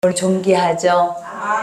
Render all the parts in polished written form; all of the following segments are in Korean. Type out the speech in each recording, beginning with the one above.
오늘 존귀하죠.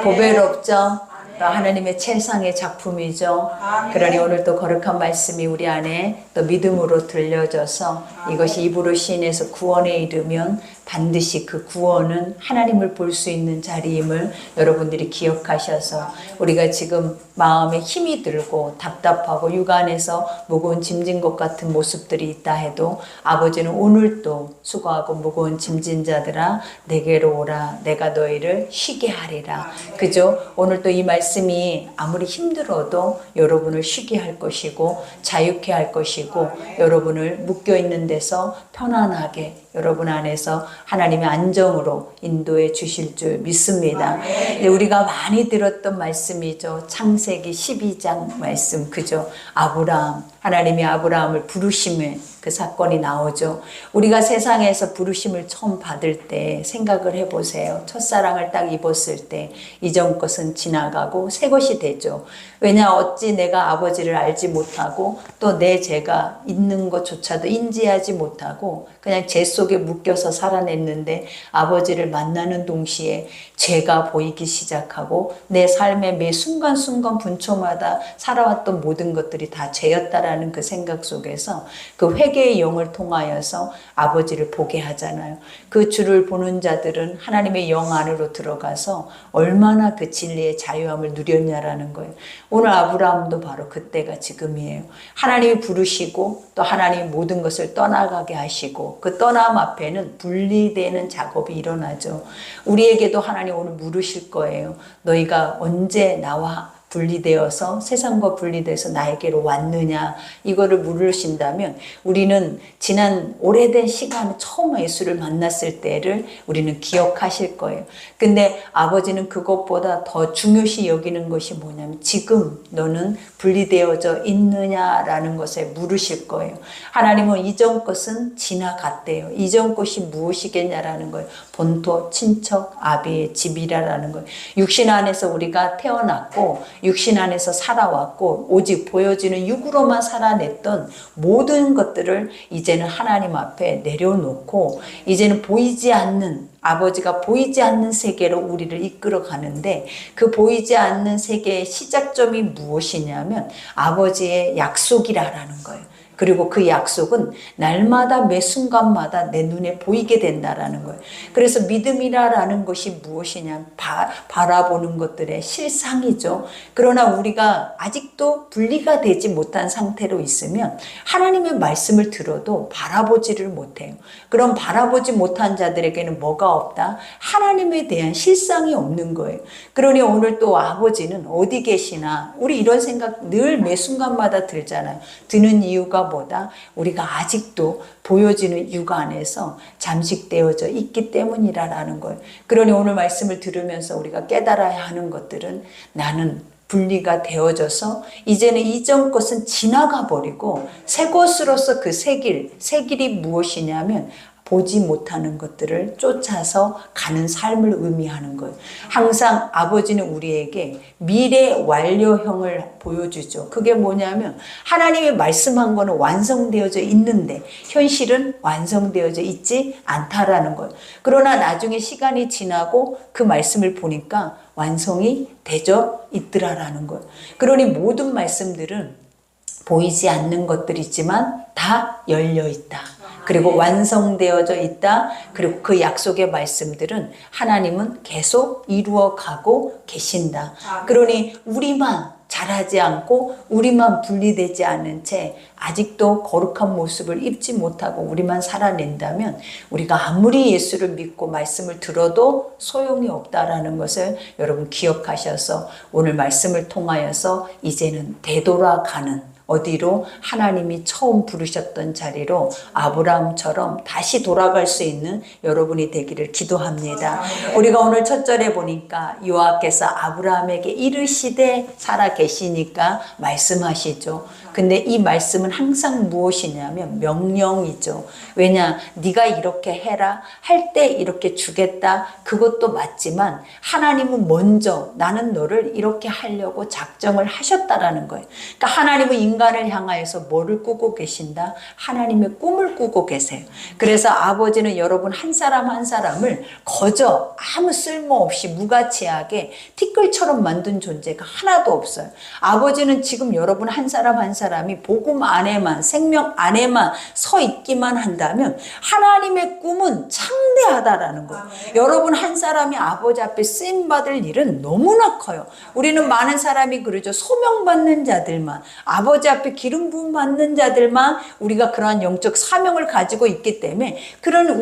보배롭죠. 또 하나님의 최상의 작품이죠. 그러니 오늘 또 거룩한 말씀이 우리 안에 또 믿음으로 들려져서 이것이 입으로 시인해서 구원에 이르면 반드시 그 구원은 하나님을 볼 수 있는 자리임을 여러분들이 기억하셔서 우리가 지금 마음에 힘이 들고 답답하고 육안에서 무거운 짐진 것 같은 모습들이 있다 해도 아버지는 오늘도 수고하고 무거운 짐진 자들아 내게로 오라 내가 너희를 쉬게 하리라. 그죠? 오늘 또 이 말씀이 아무리 힘들어도 여러분을 쉬게 할 것이고 자유케 할 것이고 여러분을 묶여있는 데서 편안하게 여러분 안에서 하나님의 안정으로 인도해 주실 줄 믿습니다. 우리가 많이 들었던 말씀이죠. 창세기 12장 말씀 그죠? 아브라함, 하나님이 아브라함을 부르심에 그 사건이 나오죠. 우리가 세상에서 부르심을 처음 받을 때 생각을 해보세요. 첫사랑을 딱 입었을 때 이전 것은 지나가고 새 것이 되죠. 왜냐 어찌 내가 아버지를 알지 못하고 또 내 죄가 있는 것조차도 인지하지 못하고 그냥 죄 속에 묶여서 살아냈는데 아버지를 만나는 동시에 죄가 보이기 시작하고 내 삶의 매 순간순간 분초마다 살아왔던 모든 것들이 다 죄였다라는 그 생각 속에서 그 회개의 영을 통하여서 아버지를 보게 하잖아요. 그 주를 보는 자들은 하나님의 영 안으로 들어가서 얼마나 그 진리의 자유함을 누렸냐라는 거예요. 오늘 아브라함도 바로 그때가 지금이에요. 하나님이 부르시고 또 하나님이 모든 것을 떠나가게 하시고 그 떠남 앞에는 분리되는 작업이 일어나죠. 우리에게도 하나님 오늘 물으실 거예요. 너희가 언제 나와 분리되어서 세상과 분리돼서 나에게로 왔느냐 이거를 물으신다면 우리는 지난 오래된 시간 처음 예수를 만났을 때를 우리는 기억하실 거예요. 근데 아버지는 그것보다 더 중요시 여기는 것이 뭐냐면 지금 너는 분리되어져 있느냐라는 것에 물으실 거예요. 하나님은 이전 것은 지나갔대요. 이전 것이 무엇이겠냐라는 거예요. 본토, 친척, 아비의 집이라는 거예요. 육신 안에서 우리가 태어났고 육신 안에서 살아왔고 오직 보여지는 육으로만 살아냈던 모든 것들을 이제는 하나님 앞에 내려놓고 이제는 보이지 않는 아버지가 보이지 않는 세계로 우리를 이끌어 가는데 그 보이지 않는 세계의 시작점이 무엇이냐면 아버지의 약속이라는 거예요. 그리고 그 약속은 날마다 매 순간마다 내 눈에 보이게 된다라는 거예요. 그래서 믿음이라는 것이 무엇이냐 바라보는 것들의 실상이죠. 그러나 우리가 아직도 분리가 되지 못한 상태로 있으면 하나님의 말씀을 들어도 바라보지를 못해요. 그럼 바라보지 못한 자들에게는 뭐가 없다? 하나님에 대한 실상이 없는 거예요. 그러니 오늘 또 아버지는 어디 계시나 우리 이런 생각 늘 매 순간마다 들잖아요. 드는 이유가 보다 우리가 아직도 보여지는 육 안에서 잠식되어져 있기 때문이라는 거예요. 그러니 오늘 말씀을 들으면서 우리가 깨달아야 하는 것들은 나는 분리가 되어져서 이제는 이전 것은 지나가 버리고 새 것으로서 그 새 길이 무엇이냐면 보지 못하는 것들을 쫓아서 가는 삶을 의미하는 거예요. 항상 아버지는 우리에게 미래 완료형을 보여주죠. 그게 뭐냐면 하나님이 말씀한 거는 완성되어져 있는데 현실은 완성되어져 있지 않다라는 거예요. 그러나 나중에 시간이 지나고 그 말씀을 보니까 완성이 되져 있더라라는 거예요. 그러니 모든 말씀들은 보이지 않는 것들이지만 다 열려 있다. 그리고 완성되어져 있다. 그리고 그 약속의 말씀들은 하나님은 계속 이루어가고 계신다. 그러니 우리만 자라지 않고 우리만 분리되지 않은 채 아직도 거룩한 모습을 입지 못하고 우리만 살아낸다면 우리가 아무리 예수를 믿고 말씀을 들어도 소용이 없다라는 것을 여러분 기억하셔서 오늘 말씀을 통하여서 이제는 되돌아가는 어디로 하나님이 처음 부르셨던 자리로 아브라함처럼 다시 돌아갈 수 있는 여러분이 되기를 기도합니다. 우리가 오늘 첫 절에 보니까 여호와께서 아브라함에게 이르시되 살아 계시니까 말씀하시죠. 근데 이 말씀은 항상 무엇이냐면 명령이죠. 왜냐? 네가 이렇게 해라. 할 때 이렇게 주겠다. 그것도 맞지만 하나님은 먼저 나는 너를 이렇게 하려고 작정을 하셨다라는 거예요. 그러니까 하나님은 인간을 향하여서 뭐를 꾸고 계신다? 하나님의 꿈을 꾸고 계세요. 그래서 아버지는 여러분 한 사람 한 사람을 거저 아무 쓸모없이 무가치하게 티끌처럼 만든 존재가 하나도 없어요. 아버지는 지금 여러분 한 사람 한 사람이 복음 안에만, 생명 안에만 서 있기만 한다면 하나님의 꿈은 창대하다라는 거예요. 여러분 한 사람이 아버지 앞에 쓰임받을 일은 너무나 커요. 우리는 많은 사람이 그러죠. 소명받는 자들만, 아버지 앞에 기름 부음 받는 자들만 우리가 그러한 영적 사명을 가지고 있기 때문에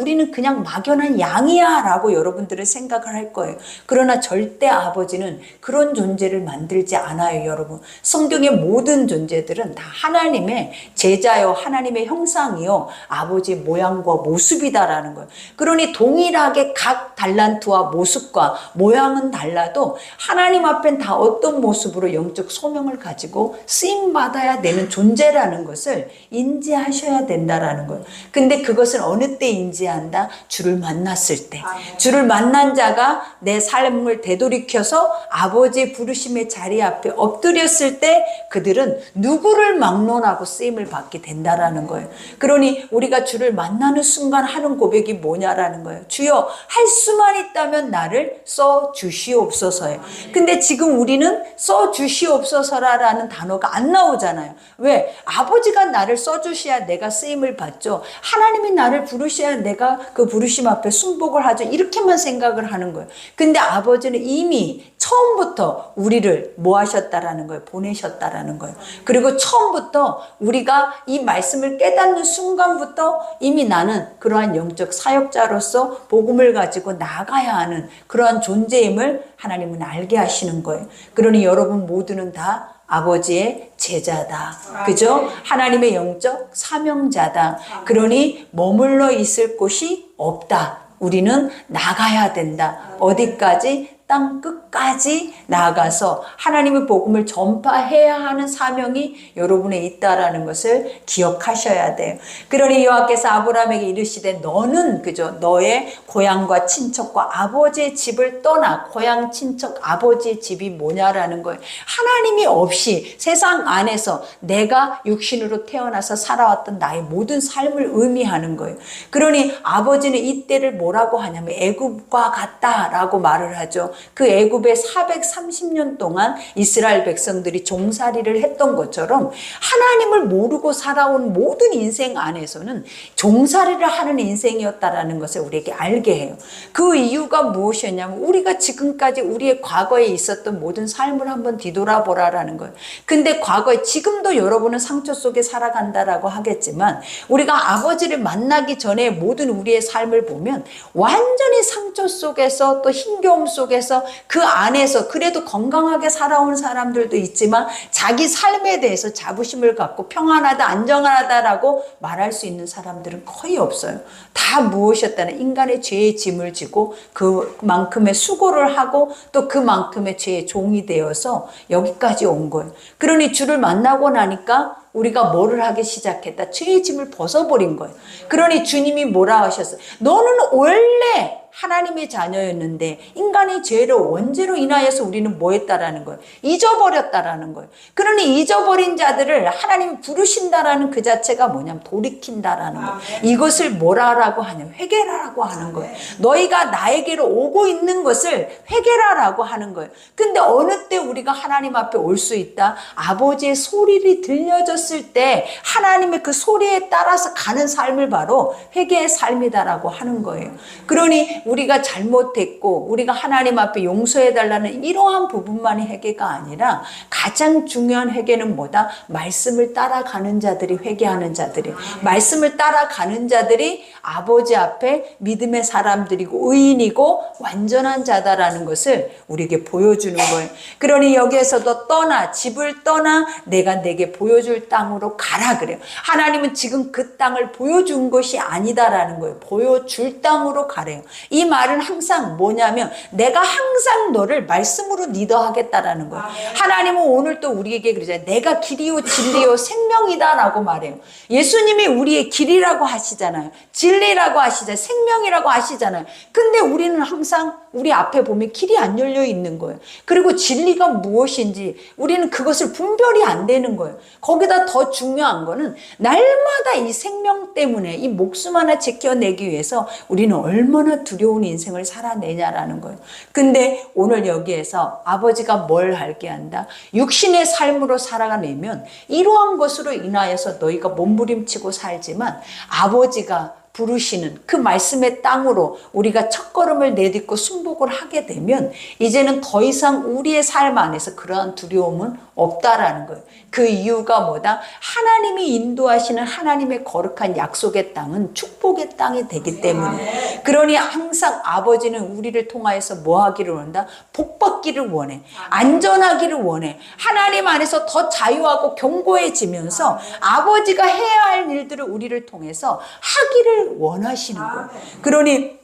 우리는 그냥 막연한 양이야 라고 여러분들은 생각을 할 거예요. 그러나 절대 아버지는 그런 존재를 만들지 않아요. 여러분, 성경의 모든 존재들은 다 하나님의 제자요, 하나님의 형상이요, 아버지의 모양과 모습이다라는 거예요. 그러니 동일하게 각 달란트와 모습과 모양은 달라도 하나님 앞엔 다 어떤 모습으로 영적 소명을 가지고 쓰임받아야 되는 존재라는 것을 인지하셔야 된다라는 거예요. 근데 그것은 어느 때 인지한다? 주를 만났을 때. 주를 만난 자가 내 삶을 되돌이켜서 아버지의 부르심의 자리 앞에 엎드렸을 때 그들은 누구를 막론하고 쓰임을 받게 된다라는 거예요. 그러니 우리가 주를 만나는 순간 하는 고백이 뭐냐라는 거예요. 주여, 할 수만 있다면 나를 써 주시옵소서예요. 근데 지금 우리는 써 주시옵소서라는 단어가 안 나오잖아요. 왜? 아버지가 나를 써 주셔야 내가 쓰임을 받죠. 하나님이 나를 부르셔야 내가 그 부르심 앞에 순복을 하죠. 이렇게만 생각을 하는 거예요. 근데 아버지는 이미 처음부터 우리를 뭐 하셨다라는 거예요? 보내셨다라는 거예요. 그리고 처음부터 우리가 이 말씀을 깨닫는 순간부터 이미 나는 그러한 영적 사역자로서 복음을 가지고 나가야 하는 그러한 존재임을 하나님은 알게 하시는 거예요. 그러니 여러분 모두는 다 아버지의 제자다. 그죠? 하나님의 영적 사명자다. 그러니 머물러 있을 곳이 없다. 우리는 나가야 된다. 어디까지? 땅 끝까지 나아가서 하나님의 복음을 전파해야 하는 사명이 여러분에 있다라는 것을 기억하셔야 돼요. 그러니 여호와께서 아브라함에게 이르시되 너는 그죠? 너의 고향과 친척과 아버지의 집을 떠나. 고향, 친척, 아버지의 집이 뭐냐라는 거예요. 하나님이 없이 세상 안에서 내가 육신으로 태어나서 살아왔던 나의 모든 삶을 의미하는 거예요. 그러니 아버지는 이때를 뭐라고 하냐면 애굽과 같다라고 말을 하죠. 그 애굽에 430년 동안 이스라엘 백성들이 종살이를 했던 것처럼 하나님을 모르고 살아온 모든 인생 안에서는 종살이를 하는 인생이었다라는 것을 우리에게 알게 해요. 그 이유가 무엇이었냐면 우리가 지금까지 우리의 과거에 있었던 모든 삶을 한번 뒤돌아보라라는 거예요. 근데 과거에 지금도 여러분은 상처 속에 살아간다라고 하겠지만 우리가 아버지를 만나기 전에 모든 우리의 삶을 보면 완전히 상처 속에서 또 힘겨움 속에서 그 안에서 그래도 건강하게 살아온 사람들도 있지만 자기 삶에 대해서 자부심을 갖고 평안하다, 안정하다라고 말할 수 있는 사람들은 거의 없어요. 다 무엇이었다는 인간의 죄의 짐을 지고 그만큼의 수고를 하고 또 그만큼의 죄의 종이 되어서 여기까지 온 거예요. 그러니 주를 만나고 나니까 우리가 뭐를 하기 시작했다? 죄의 짐을 벗어버린 거예요. 그러니 주님이 뭐라 하셨어요? 너는 원래 하나님의 자녀였는데 인간의 죄를 원죄로 인하여서 우리는 뭐 했다라는 거예요? 잊어버렸다라는 거예요. 그러니 잊어버린 자들을 하나님이 부르신다라는 그 자체가 뭐냐면 돌이킨다라는 거예요. 이것을 뭐라고 하냐면 회개라고 하는 거예요. 너희가 나에게로 오고 있는 것을 회개라고 하는 거예요. 근데 어느 때 우리가 하나님 앞에 올 수 있다? 아버지의 소리를 들려줬을 때 하나님의 그 소리에 따라서 가는 삶을 바로 회개의 삶이다라고 하는 거예요. 그러니 우리가 잘못했고 우리가 하나님 앞에 용서해달라는 이러한 부분만이 회개가 아니라 가장 중요한 회개는 뭐다? 말씀을 따라가는 자들이 회개하는 자들이에요. 말씀을 따라가는 자들이 아버지 앞에 믿음의 사람들이고 의인이고 완전한 자다라는 것을 우리에게 보여주는 거예요. 그러니 여기에서도 떠나, 집을 떠나 내가 내게 보여줄 땅으로 가라 그래요. 하나님은 지금 그 땅을 보여준 것이 아니다라는 거예요. 보여줄 땅으로 가래요. 이 말은 항상 뭐냐면 내가 항상 항상 너를 말씀으로 리더하겠다라는 거예요. 하나님은 오늘 또 우리에게 그러잖아요. 내가 길이요 진리요 생명이다라고 말해요. 예수님이 우리의 길이라고 하시잖아요. 진리라고 하시잖아요. 생명이라고 하시잖아요. 근데 우리는 항상 우리 앞에 보면 길이 안 열려 있는 거예요. 그리고 진리가 무엇인지 우리는 그것을 분별이 안 되는 거예요. 거기다 더 중요한 거는 날마다 이 생명 때문에 이 목숨 하나 지켜내기 위해서 우리는 얼마나 두려운 인생을 살아내냐라는 거예요. 근데 오늘 여기에서 아버지가 뭘 알게 한다? 육신의 삶으로 살아내면 이러한 것으로 인하여서 너희가 몸부림치고 살지만 아버지가 부르시는 그 말씀의 땅으로 우리가 첫걸음을 내딛고 순복을 하게 되면 이제는 더 이상 우리의 삶 안에서 그러한 두려움은 없다라는 거예요. 그 이유가 뭐다? 하나님이 인도하시는 하나님의 거룩한 약속의 땅은 축복의 땅이 되기 때문에. 그러니 항상 아버지는 우리를 통하여서 뭐 하기를 원한다? 복 받기를 원해. 안전하기를 원해. 하나님 안에서 더 자유하고 견고해지면서 아버지가 해야 할 일들을 우리를 통해서 하기를 원하시는 거예요. 그러니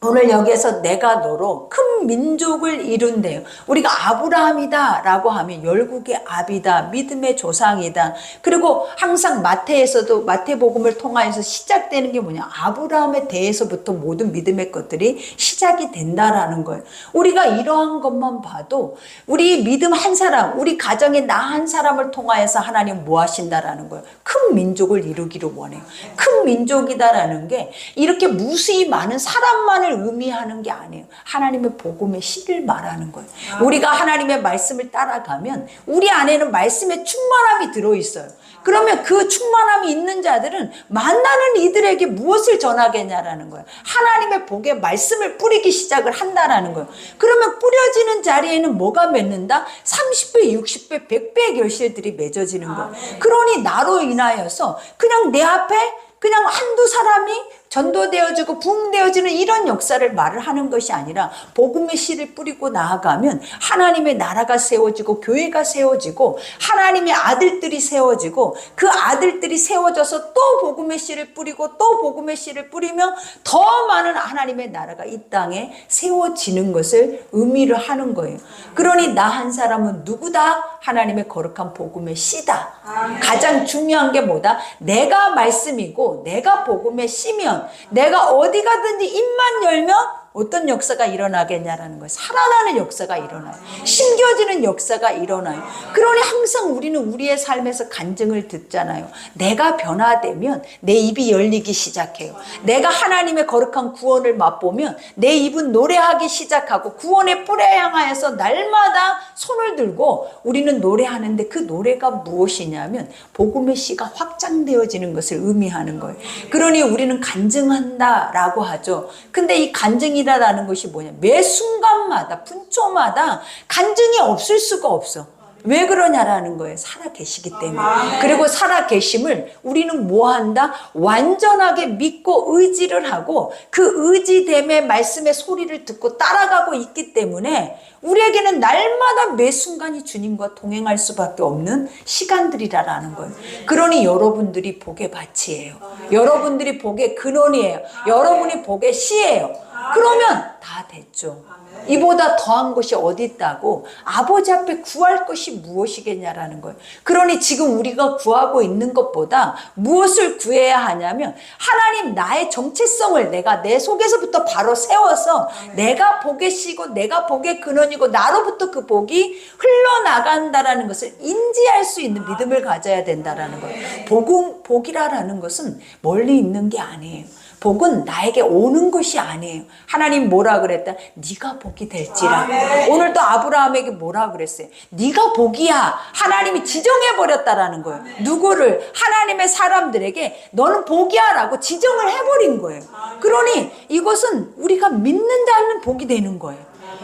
오늘 여기에서 내가 너로 큰 민족을 이룬대요. 우리가 아브라함이다 라고 하면 열국의 아비다, 믿음의 조상이다. 그리고 항상 마태에서도 마태복음을 통하여서 시작되는 게 뭐냐? 아브라함에 대해서부터 모든 믿음의 것들이 시작이 된다라는 거예요. 우리가 이러한 것만 봐도 우리 믿음 한 사람, 우리 가정에 나 한 사람을 통하여서 하나님 뭐 하신다라는 거예요. 큰 민족을 이루기를 원해요. 큰 민족이다라는 게 이렇게 무수히 많은 사람만을 의미하는 게 아니에요. 하나님의 복음의 씨를 말하는 거예요. 우리가 하나님의 말씀을 따라가면 우리 안에는 말씀의 충만함이 들어있어요. 그러면 그 충만함이 있는 자들은 만나는 이들에게 무엇을 전하겠냐라는 거예요. 하나님의 복의 말씀을 뿌리기 시작을 한다라는 거예요. 그러면 뿌려지는 자리에는 뭐가 맺는다? 30배, 60배, 100배의 결실들이 맺어지는 거예요. 그러니 나로 인하여서 그냥 내 앞에 그냥 한두 사람이 전도되어지고 부흥되어지는 이런 역사를 말을 하는 것이 아니라 복음의 씨를 뿌리고 나아가면 하나님의 나라가 세워지고 교회가 세워지고 하나님의 아들들이 세워지고 그 아들들이 세워져서 또 복음의 씨를 뿌리고 또 복음의 씨를 뿌리며 더 많은 하나님의 나라가 이 땅에 세워지는 것을 의미를 하는 거예요. 그러니 나 한 사람은 누구다? 하나님의 거룩한 복음의 씨다. 가장 중요한 게 뭐다? 내가 말씀이고 내가 복음의 씨면 내가 어디 가든지 입만 열면 어떤 역사가 일어나겠냐라는 거예요. 살아나는 역사가 일어나요. 심겨지는 역사가 일어나요. 그러니 항상 우리는 우리의 삶에서 간증을 듣잖아요. 내가 변화되면 내 입이 열리기 시작해요. 내가 하나님의 거룩한 구원을 맛보면 내 입은 노래하기 시작하고 구원의 뿔에 향하여서 날마다 손을 들고 우리는 노래하는데 그 노래가 무엇이냐면 복음의 씨가 확장되어지는 것을 의미하는 거예요. 그러니 우리는 간증한다라고 하죠. 근데 이 간증이 라는 것이 뭐냐? 매 순간마다 분초마다 간증이 없을 수가 없어. 왜 그러냐라는 거예요. 살아 계시기 때문에. 그리고 살아 계심을 우리는 뭐 한다? 완전하게 믿고 의지를 하고 그 의지됨의 말씀의 소리를 듣고 따라가고 있기 때문에 우리에게는 날마다 매 순간이 주님과 동행할 수밖에 없는 시간들이라는 거예요. 그러니 여러분들이 복의 밭이에요. 여러분들이 복의 근원이에요. 여러분이 복의 씨예요. 그러면 다 됐죠. 이보다 더한 것이 어디 있다고? 아버지 앞에 구할 것이 무엇이겠냐라는 거예요. 그러니 지금 우리가 구하고 있는 것보다 무엇을 구해야 하냐면 하나님 나의 정체성을 내가 내 속에서부터 바로 세워서 내가 복의 씨고 내가 복의 근원이고 나로부터 그 복이 흘러나간다라는 것을 인지할 수 있는 믿음을 가져야 된다라는 거예요. 복이라는 것은 멀리 있는 게 아니에요. 복은 나에게 오는 것이 아니에요. 하나님 뭐라 그랬다? 네가 복이 될지라. 오늘도 아브라함에게 뭐라 그랬어요? 네가 복이야. 하나님이 지정해버렸다라는 거예요. 누구를? 하나님의 사람들에게 너는 복이야 라고 지정을 해버린 거예요. 그러니 이것은 우리가 믿는 자는 복이 되는 거예요.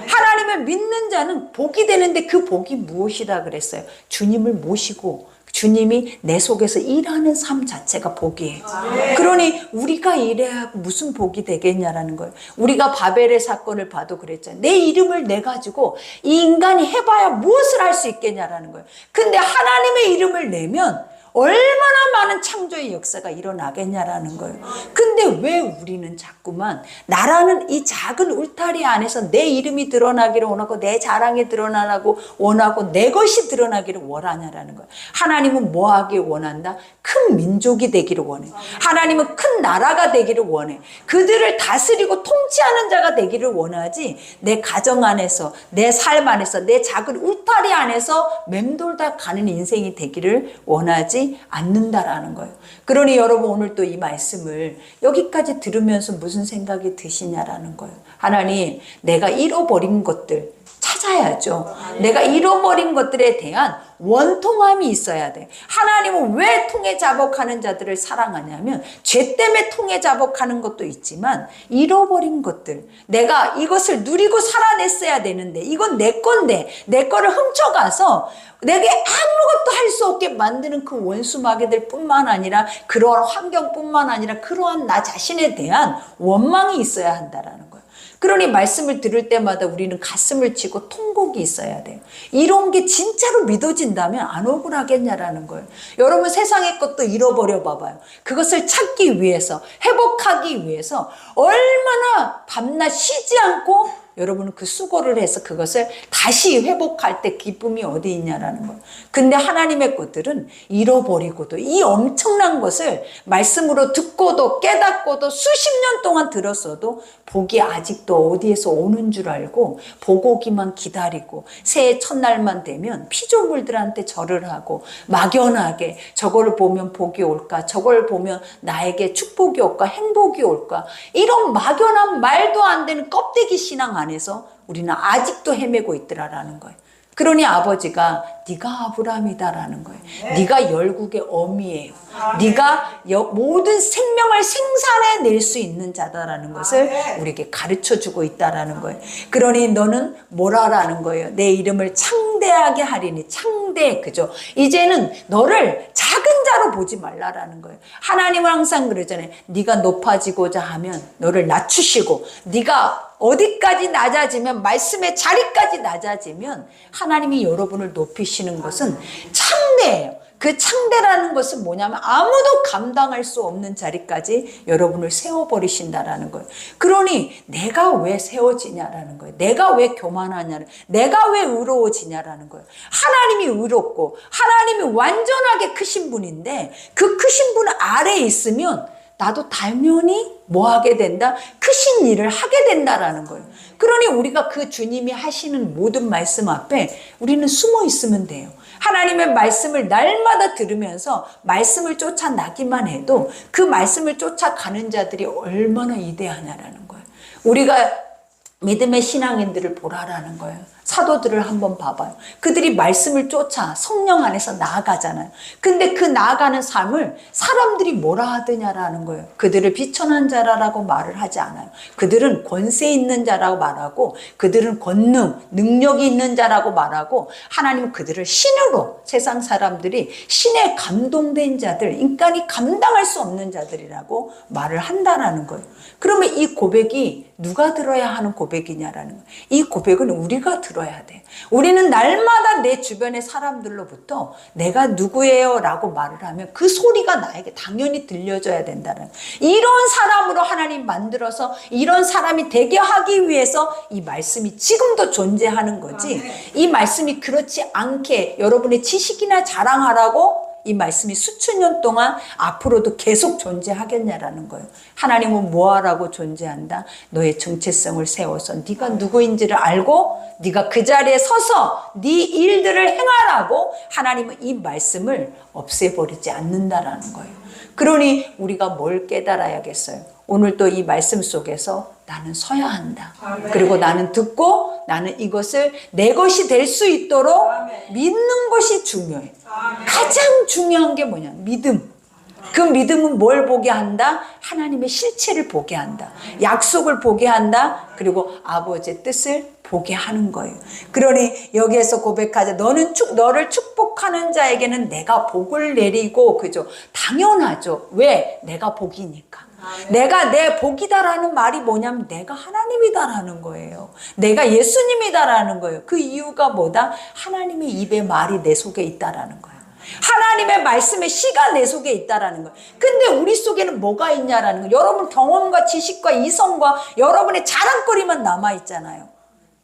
하나님을 믿는 자는 복이 되는데 그 복이 무엇이다 그랬어요? 주님을 모시고 주님이 내 속에서 일하는 삶 자체가 복이에요. 그러니 우리가 일해야 무슨 복이 되겠냐라는 거예요. 우리가 바벨의 사건을 봐도 그랬잖아요. 내 이름을 내가지고 이 인간이 해봐야 무엇을 할 수 있겠냐라는 거예요. 근데 하나님의 이름을 내면 얼마나 많은 창조의 역사가 일어나겠냐라는 거예요. 근데 왜 우리는 자꾸만 나라는 이 작은 울타리 안에서 내 이름이 드러나기를 원하고 내 자랑이 드러나고 원하고 내 것이 드러나기를 원하냐라는 거예요. 하나님은 뭐 하길 원한다? 큰 민족이 되기를 원해. 하나님은 큰 나라가 되기를 원해. 그들을 다스리고 통치하는 자가 되기를 원하지, 내 가정 안에서, 내 삶 안에서, 내 작은 울타리 안에서 맴돌다 가는 인생이 되기를 원하지 않는다라는 거예요. 그러니 여러분, 오늘 또 이 말씀을 여기까지 들으면서 무슨 생각이 드시냐라는 거예요. 하나님, 내가 잃어버린 것들 찾아야죠. 내가 잃어버린 것들에 대한 원통함이 있어야 돼. 하나님은 왜 통해 자복하는 자들을 사랑하냐면, 죄 때문에 통해 자복하는 것도 있지만 잃어버린 것들, 내가 이것을 누리고 살아냈어야 되는데 이건 내 건데 내 거를 훔쳐가서 내게 아무것도 할 수 없게 만드는 그 원수 마귀들 뿐만 아니라, 그러한 환경뿐만 아니라 그러한 나 자신에 대한 원망이 있어야 한다라는 거예요. 그러니 말씀을 들을 때마다 우리는 가슴을 치고 통곡이 있어야 돼요. 이런 게 진짜로 믿어진다면 안 억울하겠냐라는 거예요. 여러분, 세상의 것도 잃어버려 봐봐요. 그것을 찾기 위해서, 회복하기 위해서 얼마나 밤낮 쉬지 않고 여러분은 그 수고를 해서 그것을 다시 회복할 때 기쁨이 어디 있냐라는 거예요. 근데 하나님의 것들은 잃어버리고도 이 엄청난 것을 말씀으로 듣고도 깨닫고도 수십 년 동안 들었어도 복이 아직도 어디에서 오는 줄 알고 보고 오기만 기다리고, 새해 첫날만 되면 피조물들한테 절을 하고 막연하게 저걸 보면 복이 올까, 저걸 보면 나에게 축복이 올까, 행복이 올까, 이런 막연한 말도 안 되는 껍데기 신앙 안에서 우리는 아직도 헤매고 있더라라는 거예요. 그러니 아버지가 네가 아브라함이다라는 거예요. 네가 열국의 어미예요. 네가 모든 생명을 생산해낼 수 있는 자다라는 것을 우리에게 가르쳐주고 있다라는 거예요. 그러니 너는 뭐라라는 거예요. 내 이름을 창대하게 하리니, 창대, 그죠? 이제는 너를 작은 자로 보지 말라라는 거예요. 하나님은 항상 그러잖아요. 네가 높아지고자 하면 너를 낮추시고, 네가 어디까지 낮아지면, 말씀의 자리까지 낮아지면 하나님이 여러분을 높이시는 것은 창대예요. 그 창대라는 것은 뭐냐면 아무도 감당할 수 없는 자리까지 여러분을 세워버리신다라는 거예요. 그러니 내가 왜 세워지냐라는 거예요. 내가 왜 교만하냐는, 내가 왜 의로워지냐라는 거예요. 하나님이 의롭고 하나님이 완전하게 크신 분인데, 그 크신 분 아래에 있으면 나도 당연히 뭐 하게 된다? 크신 일을 하게 된다라는 거예요. 그러니 우리가 그 주님이 하시는 모든 말씀 앞에 우리는 숨어 있으면 돼요. 하나님의 말씀을 날마다 들으면서 말씀을 쫓아나기만 해도 그 말씀을 쫓아가는 자들이 얼마나 위대하냐라는 거예요. 우리가 믿음의 신앙인들을 보라라는 거예요. 사도들을 한번 봐봐요. 그들이 말씀을 쫓아 성령 안에서 나아가잖아요. 근데 그 나아가는 삶을 사람들이 뭐라 하더냐라는 거예요. 그들을 비천한 자라고 말을 하지 않아요. 그들은 권세 있는 자라고 말하고, 그들은 권능, 능력이 있는 자라고 말하고, 하나님은 그들을 신으로, 세상 사람들이 신에 감동된 자들, 인간이 감당할 수 없는 자들이라고 말을 한다라는 거예요. 그러면 이 고백이 누가 들어야 하는 고백이냐라는 거예요. 이 고백은 우리가 들어야 돼. 우리는 날마다 내 주변의 사람들로부터 내가 누구예요? 라고 말을 하면 그 소리가 나에게 당연히 들려줘야 된다는, 이런 사람으로 하나님 만들어서 이런 사람이 되게 하기 위해서 이 말씀이 지금도 존재하는 거지, 이 말씀이 그렇지 않게 여러분의 지식이나 자랑하라고 이 말씀이 수천 년 동안 앞으로도 계속 존재하겠냐라는 거예요. 하나님은 뭐하라고 존재한다? 너의 정체성을 세워서 네가 누구인지를 알고 네가 그 자리에 서서 네 일들을 행하라고 하나님은 이 말씀을 없애버리지 않는다라는 거예요. 그러니 우리가 뭘 깨달아야겠어요? 오늘 또 이 말씀 속에서 나는 서야 한다. 그리고 나는 듣고 나는 이것을 내 것이 될 수 있도록 믿는 것이 중요해. 가장 중요한 게 뭐냐? 믿음. 그 믿음은 뭘 보게 한다? 하나님의 실체를 보게 한다. 약속을 보게 한다. 그리고 아버지의 뜻을 보게 하는 거예요. 그러니 여기에서 고백하자. 너를 축복하는 자에게는 내가 복을 내리고, 그죠? 당연하죠. 왜? 내가 복이니까. 내가 내 복이다라는 말이 뭐냐면 내가 하나님이다라는 거예요. 내가 예수님이다라는 거예요. 그 이유가 뭐다? 하나님의 입의 말이 내 속에 있다라는 거예요. 하나님의 말씀의 씨가 내 속에 있다라는 거예요. 근데 우리 속에는 뭐가 있냐라는 거예요. 여러분 경험과 지식과 이성과 여러분의 자랑거리만 남아있잖아요.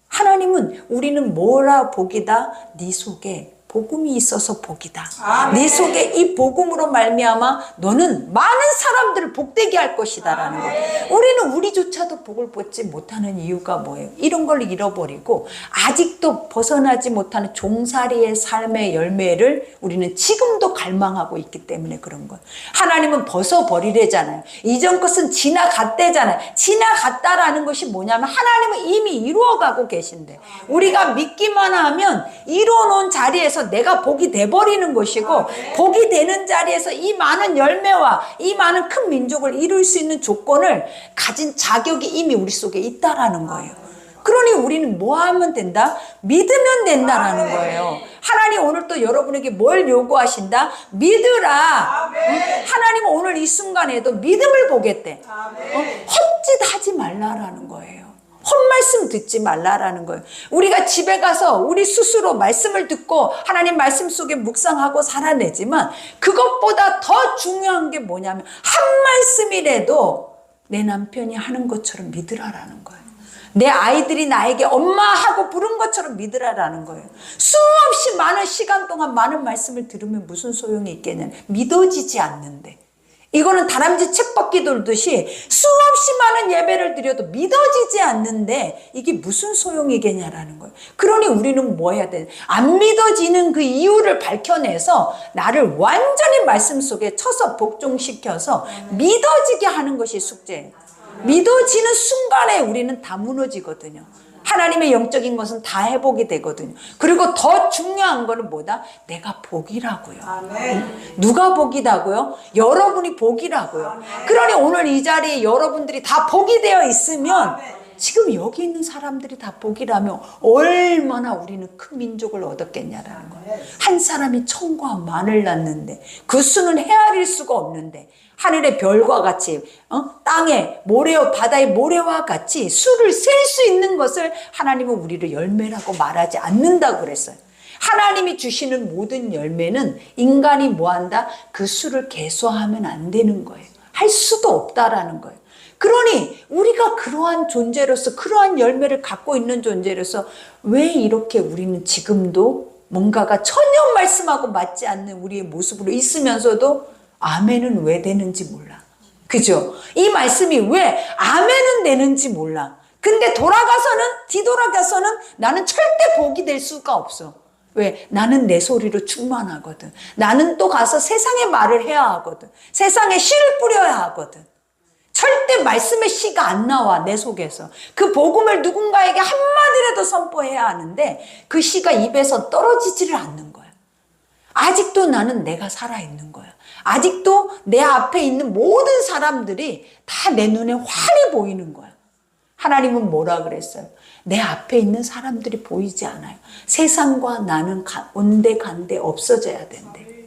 하나님은 우리는 뭐라 복이다? 네 속에 복음이 있어서 복이다. 아멘. 네 속에 이 복음으로 말미암아 너는 많은 사람들을 복되게 할 것이다라는 거예요. 우리는 우리조차도 복을 받지 못하는 이유가 뭐예요? 이런 걸 잃어버리고 아직도 벗어나지 못하는 종살이의 삶의 열매를 우리는 지금도 갈망하고 있기 때문에 그런 거예요. 하나님은 벗어버리래잖아요. 이전 것은 지나갔대잖아요. 지나갔다라는 것이 뭐냐면 하나님은 이미 이루어가고 계신데 우리가 믿기만 하면 이루어놓은 자리에서 내가 복이 돼버리는 것이고 복이 되는 자리에서 이 많은 열매와 이 많은 큰 민족을 이룰 수 있는 조건을 가진 자격이 이미 우리 속에 있다라는 거예요. 그러니 우리는 뭐 하면 된다? 믿으면 된다라는 거예요. 하나님 오늘 또 여러분에게 뭘 요구하신다? 믿으라. 하나님은 오늘 이 순간에도 믿음을 보겠대. 헛짓하지 말라라는 거예요. 헛말씀 듣지 말라라는 거예요. 우리가 집에 가서 우리 스스로 말씀을 듣고 하나님 말씀 속에 묵상하고 살아내지만 그것보다 더 중요한 게 뭐냐면 한 말씀이라도 내 남편이 하는 것처럼 믿으라라는 거예요. 내 아이들이 나에게 엄마 하고 부른 것처럼 믿으라라는 거예요. 수없이 많은 시간 동안 많은 말씀을 들으면 무슨 소용이 있겠냐. 믿어지지 않는데. 이거는 다람쥐 쳇바퀴 돌듯이 수없이 많은 예배를 드려도 믿어지지 않는데 이게 무슨 소용이겠냐라는 거예요. 그러니 우리는 뭐 해야 돼? 안 믿어지는 그 이유를 밝혀내서 나를 완전히 말씀 속에 쳐서 복종시켜서 믿어지게 하는 것이 숙제예요. 믿어지는 순간에 우리는 다 무너지거든요. 하나님의 영적인 것은 다 회복이 되거든요. 그리고 더 중요한 거는 뭐다? 내가 복이라고요. 아멘. 누가 복이라고요? 여러분이 복이라고요. 아멘. 그러니 오늘 이 자리에 여러분들이 다 복이 되어 있으면 아멘. 지금 여기 있는 사람들이 다 복이라면 얼마나 우리는 큰 민족을 얻었겠냐라는 거예요. 한 사람이 천과 만을 낳는데 그 수는 헤아릴 수가 없는데 하늘의 별과 같이 땅의 모래와 바다의 모래와 같이 수를 셀 수 있는 것을 하나님은 우리를 열매라고 말하지 않는다고 그랬어요. 하나님이 주시는 모든 열매는 인간이 뭐한다? 그 수를 계수하면 안 되는 거예요. 할 수도 없다라는 거예요. 그러니 우리가 그러한 존재로서 그러한 열매를 갖고 있는 존재로서 왜 이렇게 우리는 지금도 뭔가가 전혀 말씀하고 맞지 않는 우리의 모습으로 있으면서도 아멘은 왜 되는지 몰라. 그죠? 이 말씀이 왜 아멘은 되는지 몰라. 근데 뒤돌아가서는 나는 절대 복이 될 수가 없어. 왜? 나는 내 소리로 충만하거든. 나는 또 가서 세상에 말을 해야 하거든. 세상에 씨를 뿌려야 하거든. 절대 말씀의 씨가 안 나와 내 속에서. 그 복음을 누군가에게 한마디라도 선포해야 하는데 그 씨가 입에서 떨어지지를 않는 거야. 아직도 나는 내가 살아있는 거야. 아직도 내 앞에 있는 모든 사람들이 다 내 눈에 환히 보이는 거야. 하나님은 뭐라 그랬어요? 내 앞에 있는 사람들이 보이지 않아요. 세상과 나는 온데간데 없어져야 된대.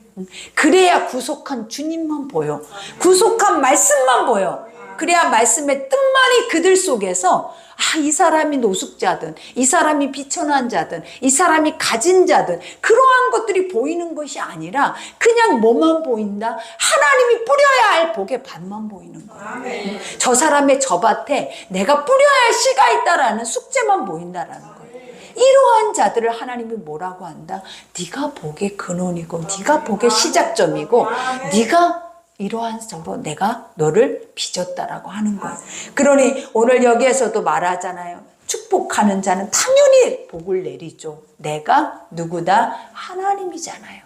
그래야 구속한 주님만 보여. 구속한 말씀만 보여. 그래야 말씀의 뜻만이 그들 속에서 이 사람이 노숙자든 이 사람이 비천한 자든 이 사람이 가진 자든 그러한 것들이 보이는 것이 아니라 그냥 뭐만 보인다? 하나님이 뿌려야 할 복의 밭만 보이는 거예요. 아멘. 저 사람의 저 밭에 내가 뿌려야 할 씨가 있다라는 숙제만 보인다라는 거예요. 이러한 자들을 하나님이 뭐라고 한다? 네가 복의 근원이고 네가 복의 시작점이고 네가 이러한 점으로 내가 너를 빚었다라고 하는 거예요. 그러니 오늘 여기에서도 말하잖아요. 축복하는 자는 당연히 복을 내리죠. 내가 누구다? 하나님이잖아요.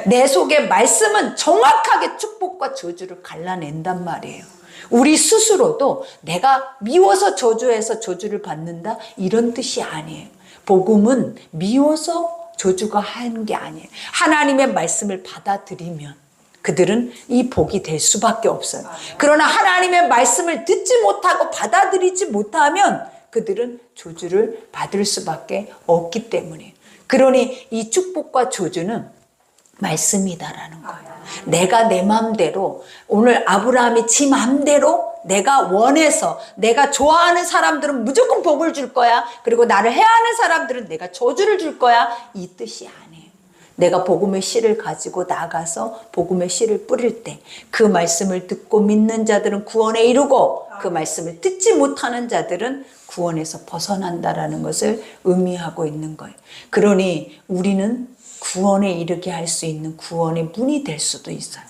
내 속에 말씀은 정확하게 축복과 저주를 갈라낸단 말이에요. 우리 스스로도 내가 미워서 저주해서 저주를 받는다? 이런 뜻이 아니에요. 복음은 미워서 저주가 하는 게 아니에요. 하나님의 말씀을 받아들이면 그들은 이 복이 될 수밖에 없어요. 그러나 하나님의 말씀을 듣지 못하고 받아들이지 못하면 그들은 저주를 받을 수밖에 없기 때문이에요. 그러니 이 축복과 저주는 말씀이다라는 거예요. 내가 내 마음대로 오늘 아브라함이 지 마음대로 내가 원해서 내가 좋아하는 사람들은 무조건 복을 줄 거야. 그리고 나를 해하는 사람들은 내가 저주를 줄 거야. 이 뜻이 아니에요. 내가 복음의 씨를 가지고 나가서 복음의 씨를 뿌릴 때 그 말씀을 듣고 믿는 자들은 구원에 이르고 그 말씀을 듣지 못하는 자들은 구원에서 벗어난다라는 것을 의미하고 있는 거예요. 그러니 우리는 구원에 이르게 할 수 있는 구원의 문이 될 수도 있어요.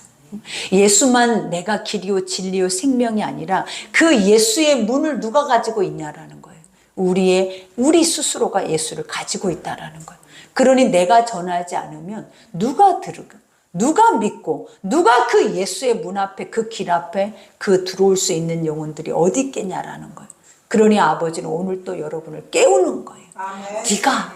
예수만 내가 길이요 진리요 생명이 아니라 그 예수의 문을 누가 가지고 있냐라는 거예요. 우리 스스로가 예수를 가지고 있다라는 거예요. 그러니 내가 전하지 않으면 누가 들을까? 누가 믿고 누가 그 예수의 문 앞에 그 길 앞에 그 들어올 수 있는 영혼들이 어디 있겠냐라는 거예요. 그러니 아버지는 오늘 또 여러분을 깨우는 거예요. 네가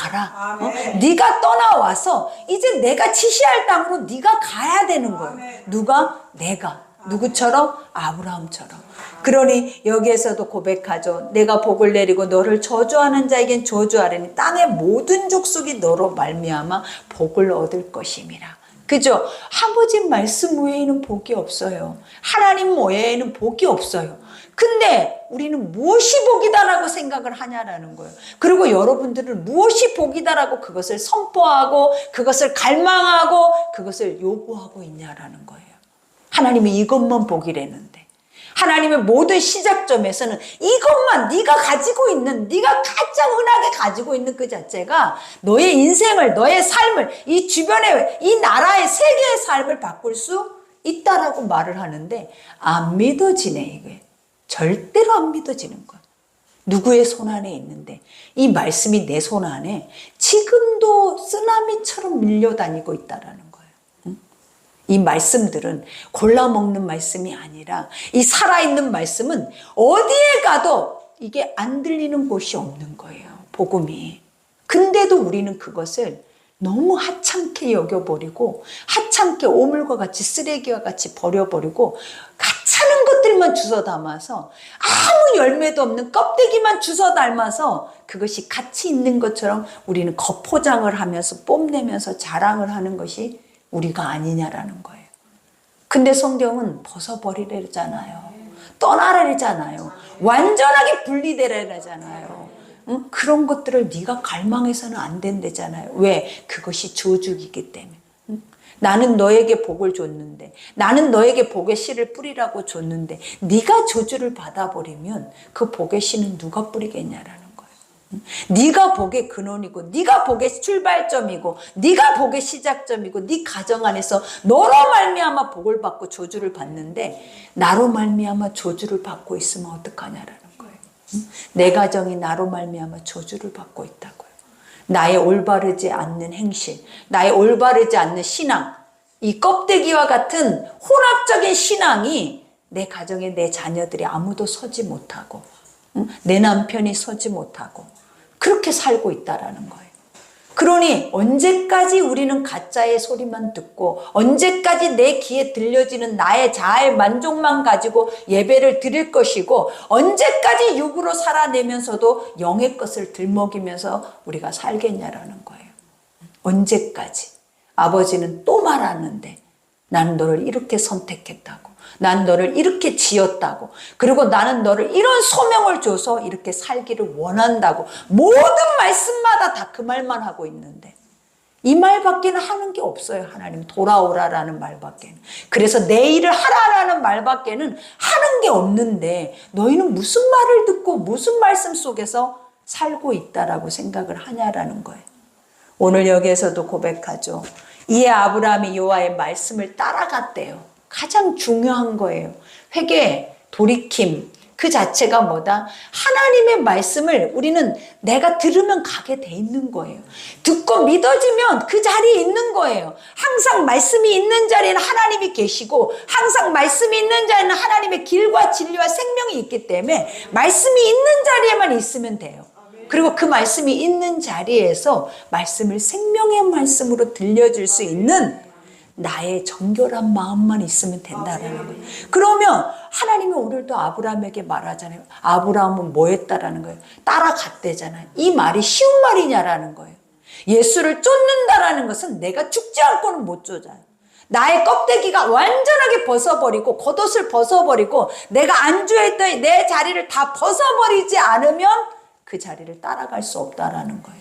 가라. 네가 떠나와서 이제 내가 지시할 땅으로 네가 가야 되는 거예요. 누가? 내가. 누구처럼? 아브라함처럼. 그러니 여기에서도 고백하죠. 내가 복을 내리고 너를 저주하는 자에겐 저주하리니 땅의 모든 족속이 너로 말미암아 복을 얻을 것임이라. 그죠? 아버지 말씀 외에는 복이 없어요. 하나님 외에는 복이 없어요. 근데 우리는 무엇이 복이다라고 생각을 하냐라는 거예요. 그리고 여러분들은 무엇이 복이다라고 그것을 선포하고 그것을 갈망하고 그것을 요구하고 있냐라는 거예요. 하나님이 이것만 복이라는데 하나님의 모든 시작점에서는 이것만 네가 가지고 있는 네가 가장 흔하게 가지고 있는 그 자체가 너의 인생을 너의 삶을 이 주변의 이 나라의 세계의 삶을 바꿀 수 있다라고 말을 하는데 안 믿어지네. 이게 절대로 안 믿어지는 거야. 누구의 손 안에 있는데 이 말씀이 내 손 안에 지금도 쓰나미처럼 밀려다니고 있다라는 거예요. 이 말씀들은 골라먹는 말씀이 아니라 이 살아있는 말씀은 어디에 가도 이게 안 들리는 곳이 없는 거예요. 복음이. 근데도 우리는 그것을 너무 하찮게 여겨버리고 하찮게 오물과 같이 쓰레기와 같이 버려버리고 가짜는 것들만 주워 담아서 아무 열매도 없는 껍데기만 주워 담아서 그것이 가치 있는 것처럼 우리는 겉포장을 하면서 뽐내면서 자랑을 하는 것이 우리가 아니냐라는 거예요. 근데 성경은 벗어버리래잖아요. 떠나래잖아요. 완전하게 분리되래잖아요. 그런 것들을 네가 갈망해서는 안 된다잖아요. 왜? 그것이 저주이기 때문에. 나는 너에게 복을 줬는데 나는 너에게 복의 씨를 뿌리라고 줬는데 네가 저주를 받아버리면 그 복의 씨는 누가 뿌리겠냐라는 거예요. 네가 복의 근원이고 네가 복의 출발점이고 네가 복의 시작점이고 네 가정 안에서 너로 말미암아 복을 받고 저주를 받는데 나로 말미암아 저주를 받고 있으면 어떡하냐라는 거예요. 내 가정이 나로 말미암아 저주를 받고 있다고요. 나의 올바르지 않는 행실, 나의 올바르지 않는 신앙, 이 껍데기와 같은 혼합적인 신앙이 내 가정에 내 자녀들이 아무도 서지 못하고 내 남편이 서지 못하고 그렇게 살고 있다라는 거예요. 그러니 언제까지 우리는 가짜의 소리만 듣고 언제까지 내 귀에 들려지는 나의 자아의 만족만 가지고 예배를 드릴 것이고 언제까지 육으로 살아내면서도 영의 것을 들먹이면서 우리가 살겠냐라는 거예요. 언제까지. 아버지는 또 말하는데 나는 너를 이렇게 선택했다고. 난 너를 이렇게 지었다고. 그리고 나는 너를 이런 소명을 줘서 이렇게 살기를 원한다고. 모든 말씀마다 다 그 말만 하고 있는데 이 말밖에는 하는 게 없어요. 하나님 돌아오라라는 말밖에는. 그래서 내 일을 하라라는 말밖에는 하는 게 없는데 너희는 무슨 말을 듣고 무슨 말씀 속에서 살고 있다라고 생각을 하냐라는 거예요. 오늘 여기에서도 고백하죠. 이에 아브라함이 여호와의 말씀을 따라갔대요. 가장 중요한 거예요. 회개, 돌이킴 그 자체가 뭐다? 하나님의 말씀을 우리는 내가 들으면 가게 돼 있는 거예요. 듣고 믿어지면 그 자리에 있는 거예요. 항상 말씀이 있는 자리에는 하나님이 계시고 항상 말씀이 있는 자리에는 하나님의 길과 진리와 생명이 있기 때문에 말씀이 있는 자리에만 있으면 돼요. 그리고 그 말씀이 있는 자리에서 말씀을 생명의 말씀으로 들려줄 수 있는 나의 정결한 마음만 있으면 된다라는 거예요. 그러면 하나님이 오늘도 아브라함에게 말하잖아요. 아브라함은 뭐 했다라는 거예요? 따라갔대잖아요. 이 말이 쉬운 말이냐라는 거예요. 예수를 쫓는다라는 것은 내가 죽지 않고는 못 쫓아요. 나의 껍데기가 완전하게 벗어버리고 겉옷을 벗어버리고 내가 안주했던 내 자리를 다 벗어버리지 않으면 그 자리를 따라갈 수 없다라는 거예요.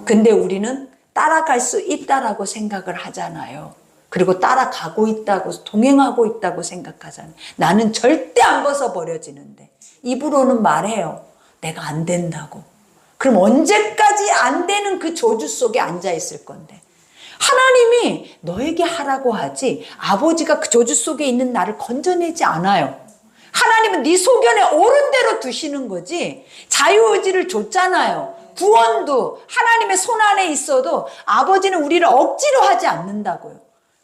근데 우리는 따라갈 수 있다라고 생각을 하잖아요. 그리고 따라가고 있다고, 동행하고 있다고 생각하잖아요. 나는 절대 안 벗어버려지는데 입으로는 말해요. 내가 안 된다고. 그럼 언제까지 안 되는 그 저주 속에 앉아 있을 건데. 하나님이 너에게 하라고 하지 아버지가 그 저주 속에 있는 나를 건져내지 않아요. 하나님은 네 소견에 옳은 대로 두시는 거지. 자유의지를 줬잖아요. 구원도 하나님의 손 안에 있어도 아버지는 우리를 억지로 하지 않는다고요.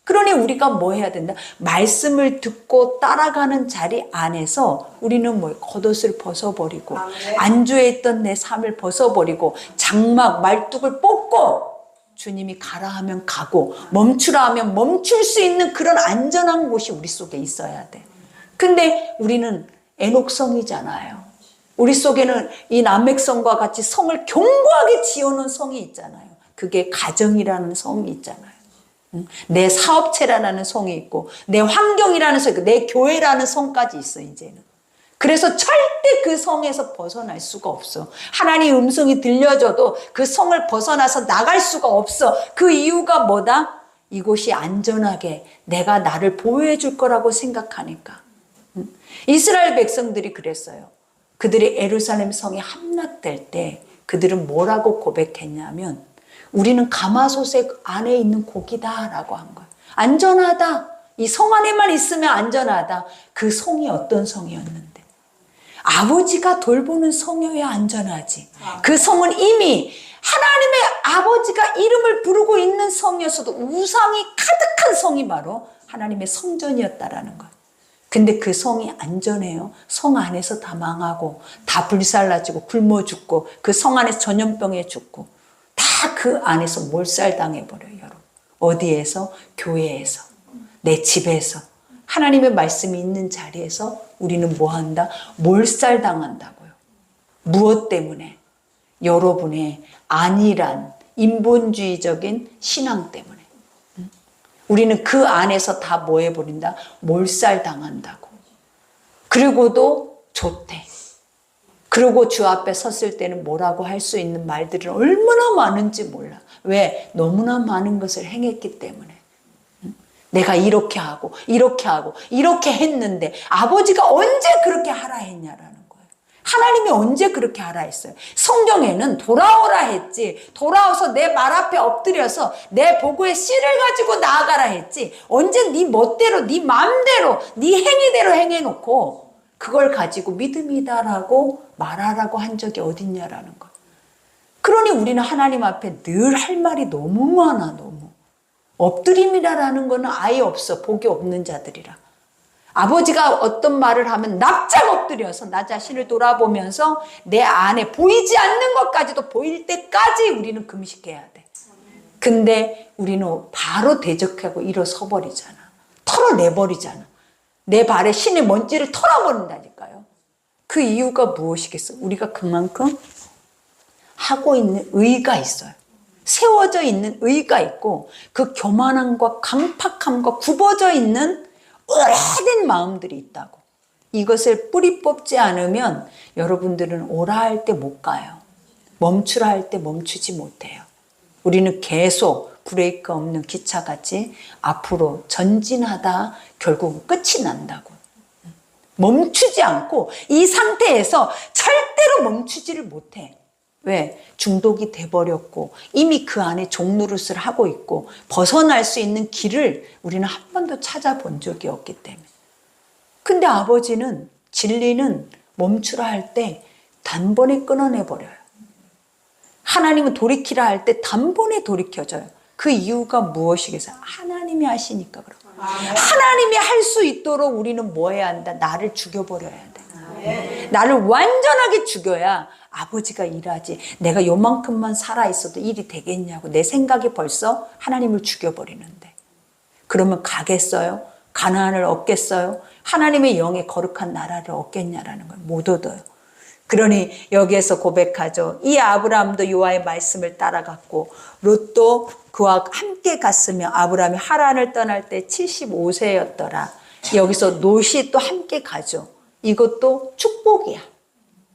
그러니 우리가 뭐 해야 된다? 말씀을 듣고 따라가는 자리 안에서 우리는 뭐 겉옷을 벗어버리고 안주에 있던 내 삶을 벗어버리고 장막 말뚝을 뽑고 주님이 가라 하면 가고 멈추라 하면 멈출 수 있는 그런 안전한 곳이 우리 속에 있어야 돼. 근데 우리는 애녹성이잖아요. 우리 속에는 이 남맥성과 같이 성을 견고하게 지어놓은 성이 있잖아요. 그게 가정이라는 성이 있잖아요. 내 사업체라는 성이 있고 내 환경이라는 성, 내 교회라는 성까지 있어 이제는. 그래서 절대 그 성에서 벗어날 수가 없어. 하나님의 음성이 들려줘도 그 성을 벗어나서 나갈 수가 없어. 그 이유가 뭐다? 이곳이 안전하게 내가 나를 보호해 줄 거라고 생각하니까. 이스라엘 백성들이 그랬어요. 그들이 예루살렘 성에 함락될 때 그들은 뭐라고 고백했냐면 우리는 가마솥 안에 있는 고기다라고 한 거예요. 안전하다. 이 성 안에만 있으면 안전하다. 그 성이 어떤 성이었는데? 아버지가 돌보는 성이어야 안전하지. 그 성은 이미 하나님의 아버지가 이름을 부르고 있는 성이었어도 우상이 가득한 성이 바로 하나님의 성전이었다라는 거예요. 근데 그 성이 안전해요. 성 안에서 다 망하고 다 불살라지고 굶어 죽고 그 성 안에서 전염병에 죽고 다 그 안에서 몰살당해버려요. 여러분. 어디에서? 교회에서, 내 집에서, 하나님의 말씀이 있는 자리에서 우리는 뭐 한다? 몰살당한다고요. 무엇 때문에? 여러분의 안일한 인본주의적인 신앙 때문에. 우리는 그 안에서 다 뭐 해버린다? 몰살당한다고. 그리고도 좋대. 그리고 주 앞에 섰을 때는 뭐라고 할 수 있는 말들은 얼마나 많은지 몰라. 왜? 너무나 많은 것을 행했기 때문에. 내가 이렇게 하고 이렇게 하고 이렇게 했는데 아버지가 언제 그렇게 하라 했냐라는 거예요. 하나님이 언제 그렇게 하라 했어요. 성경에는 돌아오라 했지. 돌아와서 내 말 앞에 엎드려서 내 보고의 씨를 가지고 나아가라 했지. 언제 네 멋대로 네 마음대로 네 행위대로 행해놓고 그걸 가지고 믿음이다라고 말하라고 한 적이 어딨냐라는 거. 그러니 우리는 하나님 앞에 늘 할 말이 너무 많아. 너무. 엎드림이라는 거는 아예 없어. 복이 없는 자들이라. 아버지가 어떤 말을 하면 납작 엎드려서 나 자신을 돌아보면서 내 안에 보이지 않는 것까지도 보일 때까지 우리는 금식해야 돼. 근데 우리는 바로 대적하고 일어서 버리잖아. 털어내버리잖아. 내 발에 신의 먼지를 털어버린다니까요. 그 이유가 무엇이겠어? 우리가 그만큼 하고 있는 의가 있어요. 세워져 있는 의가 있고 그 교만함과 강팍함과 굽어져 있는 오래된 마음들이 있다고. 이것을 뿌리 뽑지 않으면 여러분들은 오라 할 때 못 가요. 멈추라 할 때 멈추지 못해요. 우리는 계속 브레이크 없는 기차같이 앞으로 전진하다 결국은 끝이 난다고. 멈추지 않고 이 상태에서 절대로 멈추지를 못해. 왜? 중독이 돼버렸고 이미 그 안에 종노릇을 하고 있고 벗어날 수 있는 길을 우리는 한 번도 찾아본 적이 없기 때문에. 근데 아버지는 진리는 멈추라 할 때 단번에 끊어내버려요. 하나님은 돌이키라 할 때 단번에 돌이켜져요. 그 이유가 무엇이겠어요? 하나님이 하시니까 그래요. 하나님이 할 수 있도록 우리는 뭐 해야 한다? 나를 죽여버려야 돼. 나를 완전하게 죽여야 아버지가 일하지. 내가 요만큼만 살아있어도 일이 되겠냐고. 내 생각이 벌써 하나님을 죽여버리는데. 그러면 가겠어요? 가나안을 얻겠어요? 하나님의 영의 거룩한 나라를 얻겠냐라는 걸 못 얻어요. 그러니 여기에서 고백하죠. 이 아브라함도 여호와의 말씀을 따라갔고 롯도 그와 함께 갔으며 아브라함이 하란을 떠날 때 75세였더라. 여기서 롯이 또 함께 가죠. 이것도 축복이야.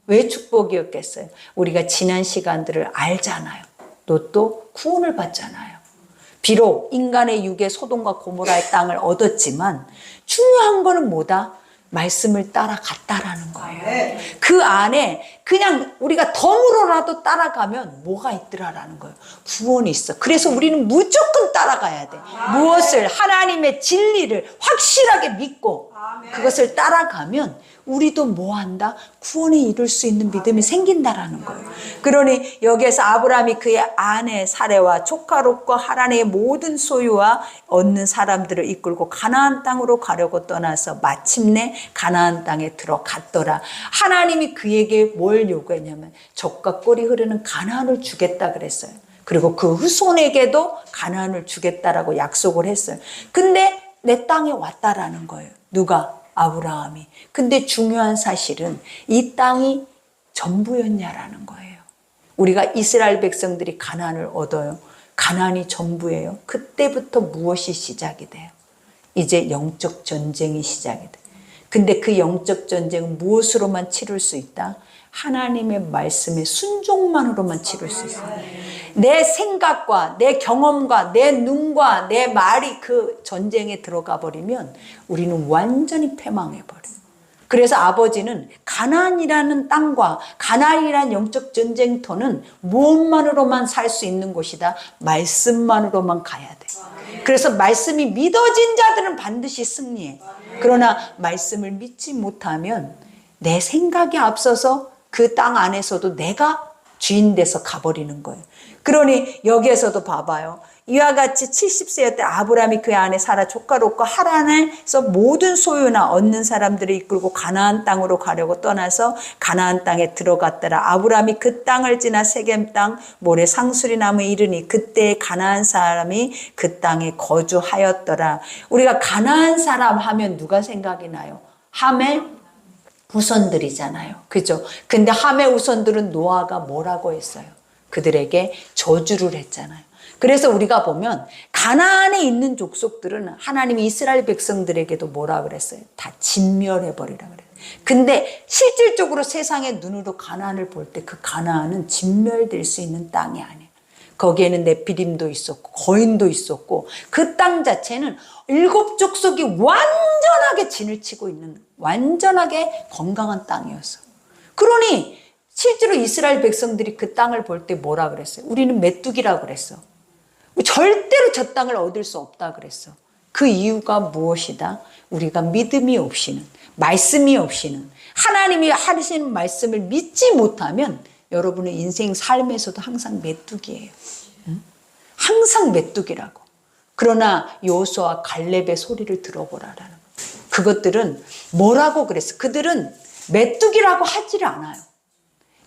왜 축복이었겠어요? 우리가 지난 시간들을 알잖아요. 롯도 구원을 받잖아요. 비록 인간의 육에 소돔과 고모라의 땅을 얻었지만 중요한 거는 뭐다? 말씀을 따라갔다라는 거예요. 그 안에 그냥 우리가 덤으로라도 따라가면 뭐가 있더라라는 거예요. 구원이 있어. 그래서 우리는 무조건 따라가야 돼. 무엇을? 하나님의 진리를 확실하게 믿고 그것을 따라가면 우리도 뭐 한다? 구원에 이룰 수 있는 믿음이 생긴다라는 거예요. 그러니 여기에서 아브라함이 그의 아내 사레와 조카 롯과 하란의 모든 소유와 얻는 사람들을 이끌고 가나안 땅으로 가려고 떠나서 마침내 가나안 땅에 들어갔더라. 하나님이 그에게 뭘 요구했냐면 젖과 꿀이 흐르는 가나안을 주겠다 그랬어요. 그리고 그 후손에게도 가나안을 주겠다라고 약속을 했어요. 근데 내 땅에 왔다라는 거예요. 누가? 아브라함이. 근데 중요한 사실은 이 땅이 전부였냐라는 거예요. 우리가 이스라엘 백성들이 가나안을 얻어요. 가나안이 전부예요. 그때부터 무엇이 시작이 돼요? 이제 영적 전쟁이 시작이 돼요. 근데 그 영적 전쟁은 무엇으로만 치룰 수 있다? 하나님의 말씀의 순종만으로만 치룰 수 있어요. 내 생각과 내 경험과 내 눈과 내 말이 그 전쟁에 들어가 버리면 우리는 완전히 패망해버려요. 그래서 아버지는 가나안이라는 땅과 가나안이라는 영적 전쟁터는 무엇만으로만 살 수 있는 곳이다? 말씀만으로만 가야 돼. 그래서 말씀이 믿어진 자들은 반드시 승리해. 그러나 말씀을 믿지 못하면 내 생각에 앞서서 그 땅 안에서도 내가 주인 돼서 가버리는 거예요. 그러니 여기에서도 봐봐요. 이와 같이 70세였던 아브라함이 그 안에 사라 조카 롯과 하란에서 모든 소유나 얻는 사람들을 이끌고 가나안 땅으로 가려고 떠나서 가나안 땅에 들어갔더라. 아브라함이 그 땅을 지나 세겜 땅 모래 상수리 나무에 이르니 그때 가나안 사람이 그 땅에 거주하였더라. 우리가 가나안 사람 하면 누가 생각이 나요? 함의 후손들이잖아요. 그죠? 근데 함의 후손들은 노아가 뭐라고 했어요? 그들에게 저주를 했잖아요. 그래서 우리가 보면 가나안에 있는 족속들은 하나님이 이스라엘 백성들에게도 뭐라 그랬어요? 다 진멸해버리라 그래요. 근데 실질적으로 세상의 눈으로 가나안을 볼 때 그 가나안은 진멸될 수 있는 땅이 아니에요. 거기에는 네피림도 있었고 거인도 있었고 그 땅 자체는 7족속이 완전하게 진을 치고 있는 완전하게 건강한 땅이었어. 그러니 실제로 이스라엘 백성들이 그 땅을 볼 때 뭐라 그랬어요? 우리는 메뚜기라고 그랬어. 절대로 저 땅을 얻을 수 없다 그랬어. 그 이유가 무엇이다? 우리가 믿음이 없이는, 말씀이 없이는, 하나님이 하시는 말씀을 믿지 못하면 여러분의 인생 삶에서도 항상 메뚜기예요. 응? 항상 메뚜기라고. 그러나 여호수아와 갈렙의 소리를 들어보라라는 거예요. 그것들은 뭐라고 그랬어? 그들은 메뚜기라고 하지를 않아요.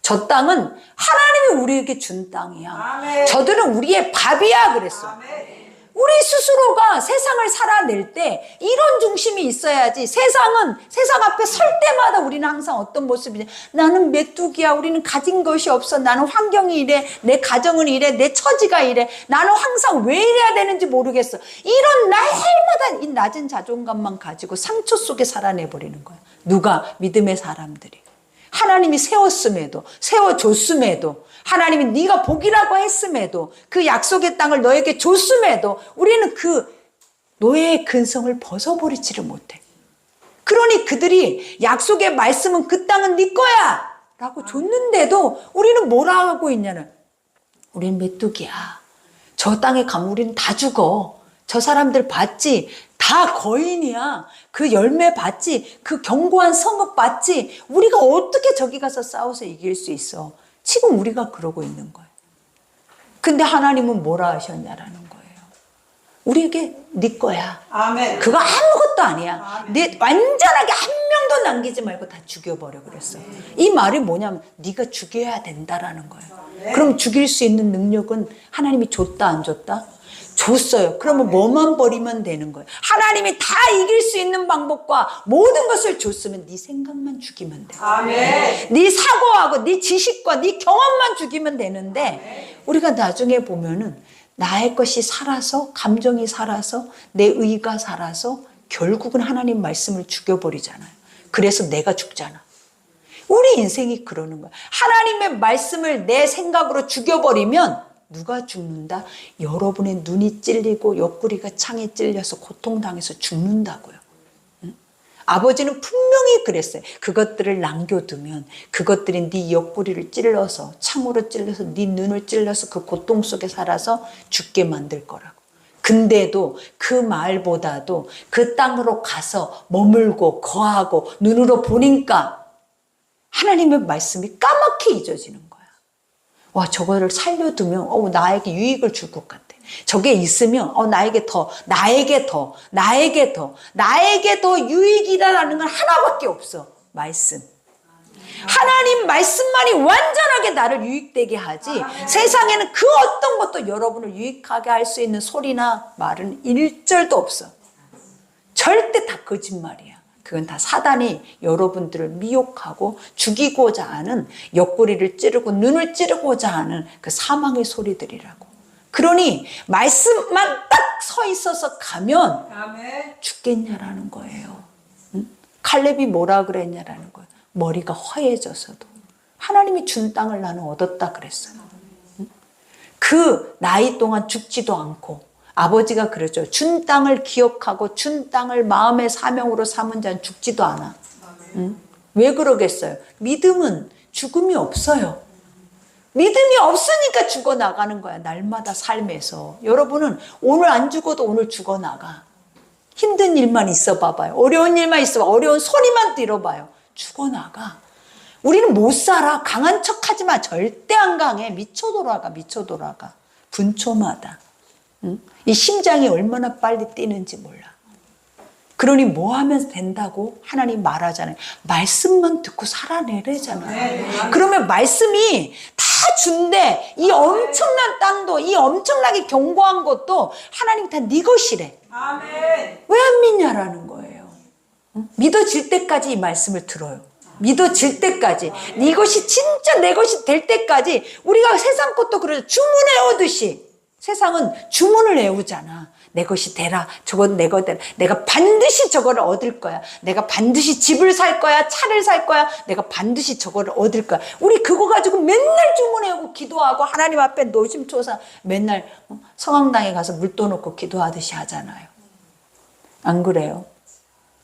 저 땅은 하나님이 우리에게 준 땅이야. 아멘. 저들은 우리의 밥이야 그랬어. 아멘. 우리 스스로가 세상을 살아낼 때 이런 중심이 있어야지. 세상 앞에 설 때마다 우리는 항상 어떤 모습이냐. 나는 메뚜기야. 우리는 가진 것이 없어. 나는 환경이 이래. 내 가정은 이래. 내 처지가 이래. 나는 항상 왜 이래야 되는지 모르겠어. 이런 날마다 이 낮은 자존감만 가지고 상처 속에 살아내버리는 거야. 누가? 믿음의 사람들이. 하나님이 세워줬음에도 하나님이 네가 복이라고 했음에도 그 약속의 땅을 너에게 줬음에도 우리는 그 노예의 근성을 벗어버리지를 못해. 그러니 그들이 약속의 말씀은 그 땅은 네 거야 라고 줬는데도 우리는 뭐라 하고 있냐는 우리는 메뚜기야. 저 땅에 가면 우리는 다 죽어. 저 사람들 봤지? 다 거인이야. 그 열매 봤지? 그 견고한 성읍 봤지? 우리가 어떻게 저기 가서 싸워서 이길 수 있어? 지금 우리가 그러고 있는 거예요. 근데 하나님은 뭐라 하셨냐라는 거예요. 우리에게 네 거야. 아멘. 그거 아무것도 아니야. 네 완전하게 한 명도 남기지 말고 다 죽여버려 그랬어. 이 말이 뭐냐면 네가 죽여야 된다라는 거예요. 그럼 죽일 수 있는 능력은 하나님이 줬다 안 줬다? 줬어요. 그러면 뭐만 버리면 되는 거예요. 하나님이 다 이길 수 있는 방법과 모든 것을 줬으면 네 생각만 죽이면 돼. 아멘. 네 사고하고 네 지식과 네 경험만 죽이면 되는데 아멘. 우리가 나중에 보면은 나의 것이 살아서 감정이 살아서 내 의가 살아서 결국은 하나님 말씀을 죽여버리잖아요. 그래서 내가 죽잖아. 우리 인생이 그러는 거야. 하나님의 말씀을 내 생각으로 죽여버리면 누가 죽는다? 여러분의 눈이 찔리고 옆구리가 창에 찔려서 고통당해서 죽는다고요. 아버지는 분명히 그랬어요. 그것들을 남겨두면 그것들이 네 옆구리를 찔러서 창으로 찔러서 네 눈을 찔러서 그 고통 속에 살아서 죽게 만들 거라고. 근데도 그 말보다도 그 땅으로 가서 머물고 거하고 눈으로 보니까 하나님의 말씀이 까맣게 잊어지는 거야. 와, 저거를 살려두면 나에게 유익을 줄 것 같아. 저게 있으면 나에게 더 유익이라는 건 하나밖에 없어. 말씀. 하나님 말씀만이 완전하게 나를 유익되게 하지, 세상에는 그 어떤 것도 여러분을 유익하게 할 수 있는 소리나 말은 일절도 없어. 절대 다 거짓말이야. 그건 다 사단이 여러분들을 미혹하고 죽이고자 하는, 옆구리를 찌르고 눈을 찌르고자 하는 그 사망의 소리들이라고. 그러니 말씀만 딱 서 있어서 가면 죽겠냐라는 거예요. 응? 칼렙이 뭐라 그랬냐라는 거예요. 머리가 허해져서도 하나님이 준 땅을 나는 얻었다 그랬어요. 응? 그 나이 동안 죽지도 않고, 아버지가 그러죠. 준 땅을 기억하고 준 땅을 마음의 사명으로 삼은 자는 죽지도 않아. 응? 왜 그러겠어요? 믿음은 죽음이 없어요. 믿음이 없으니까 죽어나가는 거야. 날마다 삶에서. 여러분은 오늘 안 죽어도 오늘 죽어나가. 힘든 일만 있어 봐봐요. 어려운 일만 있어 봐. 어려운 소리만 들어봐요. 죽어나가. 우리는 못 살아. 강한 척하지 마. 절대 안 강해. 미쳐 돌아가. 분초마다. 응? 이 심장이 얼마나 빨리 뛰는지 몰라. 그러니 뭐 하면 된다고 하나님 말하잖아요. 말씀만 듣고 살아내래잖아요. 그러면 말씀이 다 준대. 이 엄청난 땅도, 이 엄청나게 견고한 것도 하나님 다 네 것이래. 왜 안 믿냐라는 거예요. 응? 믿어질 때까지 이 말씀을 들어요. 믿어질 때까지. 이것이 진짜 내 것이 될 때까지. 우리가 세상 것도 그러죠. 주문해 오듯이. 세상은 주문을 외우잖아. 내 것이 되라. 저건 내 것 되라. 내가 반드시 저거를 얻을 거야. 내가 반드시 집을 살 거야. 차를 살 거야. 내가 반드시 저거를 얻을 거야. 우리 그거 가지고 맨날 주문해오고 기도하고 하나님 앞에 노심초사 맨날 성황당에 가서 물 떠놓고 기도하듯이 하잖아요. 안 그래요?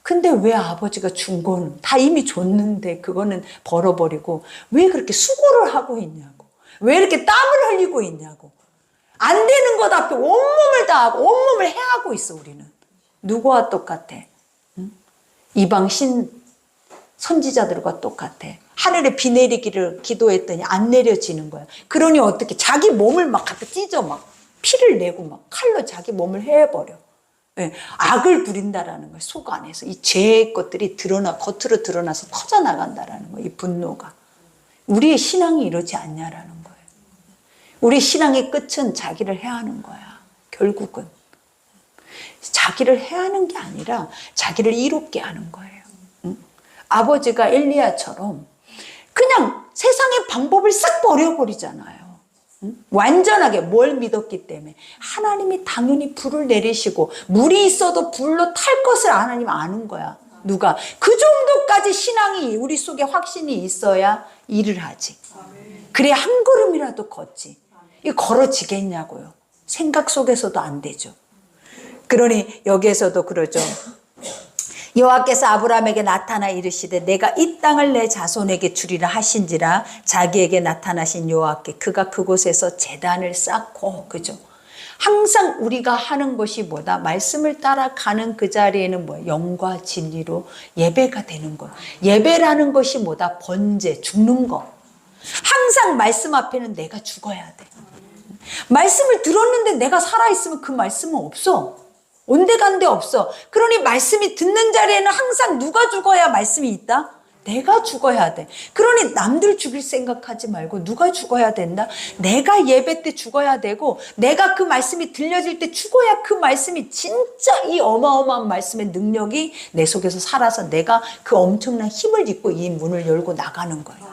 근데 왜 아버지가 준 거는 다 이미 줬는데 그거는 벌어버리고 왜 그렇게 수고를 하고 있냐고. 왜 이렇게 땀을 흘리고 있냐고. 안 되는 것 앞에 온몸을 다하고 온몸을 해하고 있어. 우리는 누구와 똑같아? 응? 이방 선지자들과 똑같아. 하늘에 비 내리기를 기도했더니 안 내려지는 거야. 그러니 어떻게 자기 몸을 막 갖다 찢어, 막 피를 내고 막 칼로 자기 몸을 해버려. 네. 악을 부린다라는 거야. 속 안에서 이 죄의 것들이 겉으로 드러나서 터져나간다라는 거야. 이 분노가. 우리의 신앙이 이러지 않냐라는 거야. 우리 신앙의 끝은 자기를 해하는 거야. 결국은 자기를 해하는 게 아니라 자기를 이롭게 하는 거예요. 응? 아버지가 엘리야처럼 그냥 세상의 방법을 싹 버려버리잖아요. 응? 완전하게 뭘 믿었기 때문에. 하나님이 당연히 불을 내리시고 물이 있어도 불로 탈 것을 하나님 아는 거야. 누가? 그 정도까지 신앙이 우리 속에 확신이 있어야 일을 하지. 그래야 한 걸음이라도 걷지. 이거 걸어지겠냐고요. 생각 속에서도 안 되죠. 그러니 여기에서도 그러죠. 여호와께서 아브라함에게 나타나 이르시되 내가 이 땅을 내 자손에게 주리라 하신지라. 자기에게 나타나신 여호와께 그가 그곳에서 제단을 쌓고. 그죠? 항상 우리가 하는 것이 뭐다? 말씀을 따라가는 그 자리에는 뭐야? 영과 진리로 예배가 되는 거야. 예배라는 것이 뭐다? 번제, 죽는 거. 항상 말씀 앞에는 내가 죽어야 돼. 말씀을 들었는데 내가 살아있으면 그 말씀은 없어. 온데간데 없어. 그러니 말씀이 듣는 자리에는 항상 누가 죽어야 말씀이 있다? 내가 죽어야 돼. 그러니 남들 죽일 생각하지 말고 누가 죽어야 된다? 내가 예배 때 죽어야 되고, 내가 그 말씀이 들려질 때 죽어야 그 말씀이 진짜 이 어마어마한 말씀의 능력이 내 속에서 살아서 내가 그 엄청난 힘을 입고 이 문을 열고 나가는 거예요.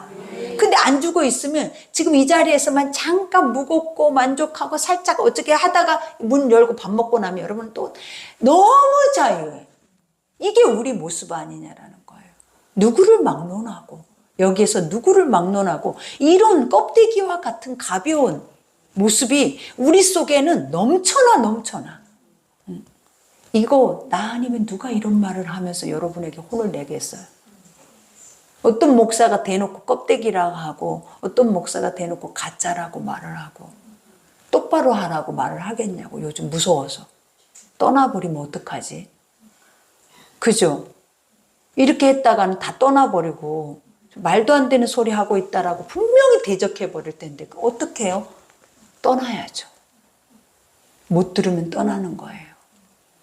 근데 안 죽어 있으면 지금 이 자리에서만 잠깐 무겁고 만족하고 살짝 어떻게 하다가 문 열고 밥 먹고 나면 여러분 또 너무 자유해. 이게 우리 모습 아니냐라는 거예요. 누구를 막론하고, 여기에서 누구를 막론하고, 이런 껍데기와 같은 가벼운 모습이 우리 속에는 넘쳐나. 이거 나 아니면 누가 이런 말을 하면서 여러분에게 혼을 내겠어요? 어떤 목사가 대놓고 껍데기라고 하고 어떤 목사가 대놓고 가짜라고 말을 하고 똑바로 하라고 말을 하겠냐고. 요즘 무서워서. 떠나버리면 어떡하지? 그죠? 이렇게 했다가는 다 떠나버리고 말도 안 되는 소리 하고 있다라고 분명히 대적해버릴 텐데 어떻게 해요? 떠나야죠. 못 들으면 떠나는 거예요.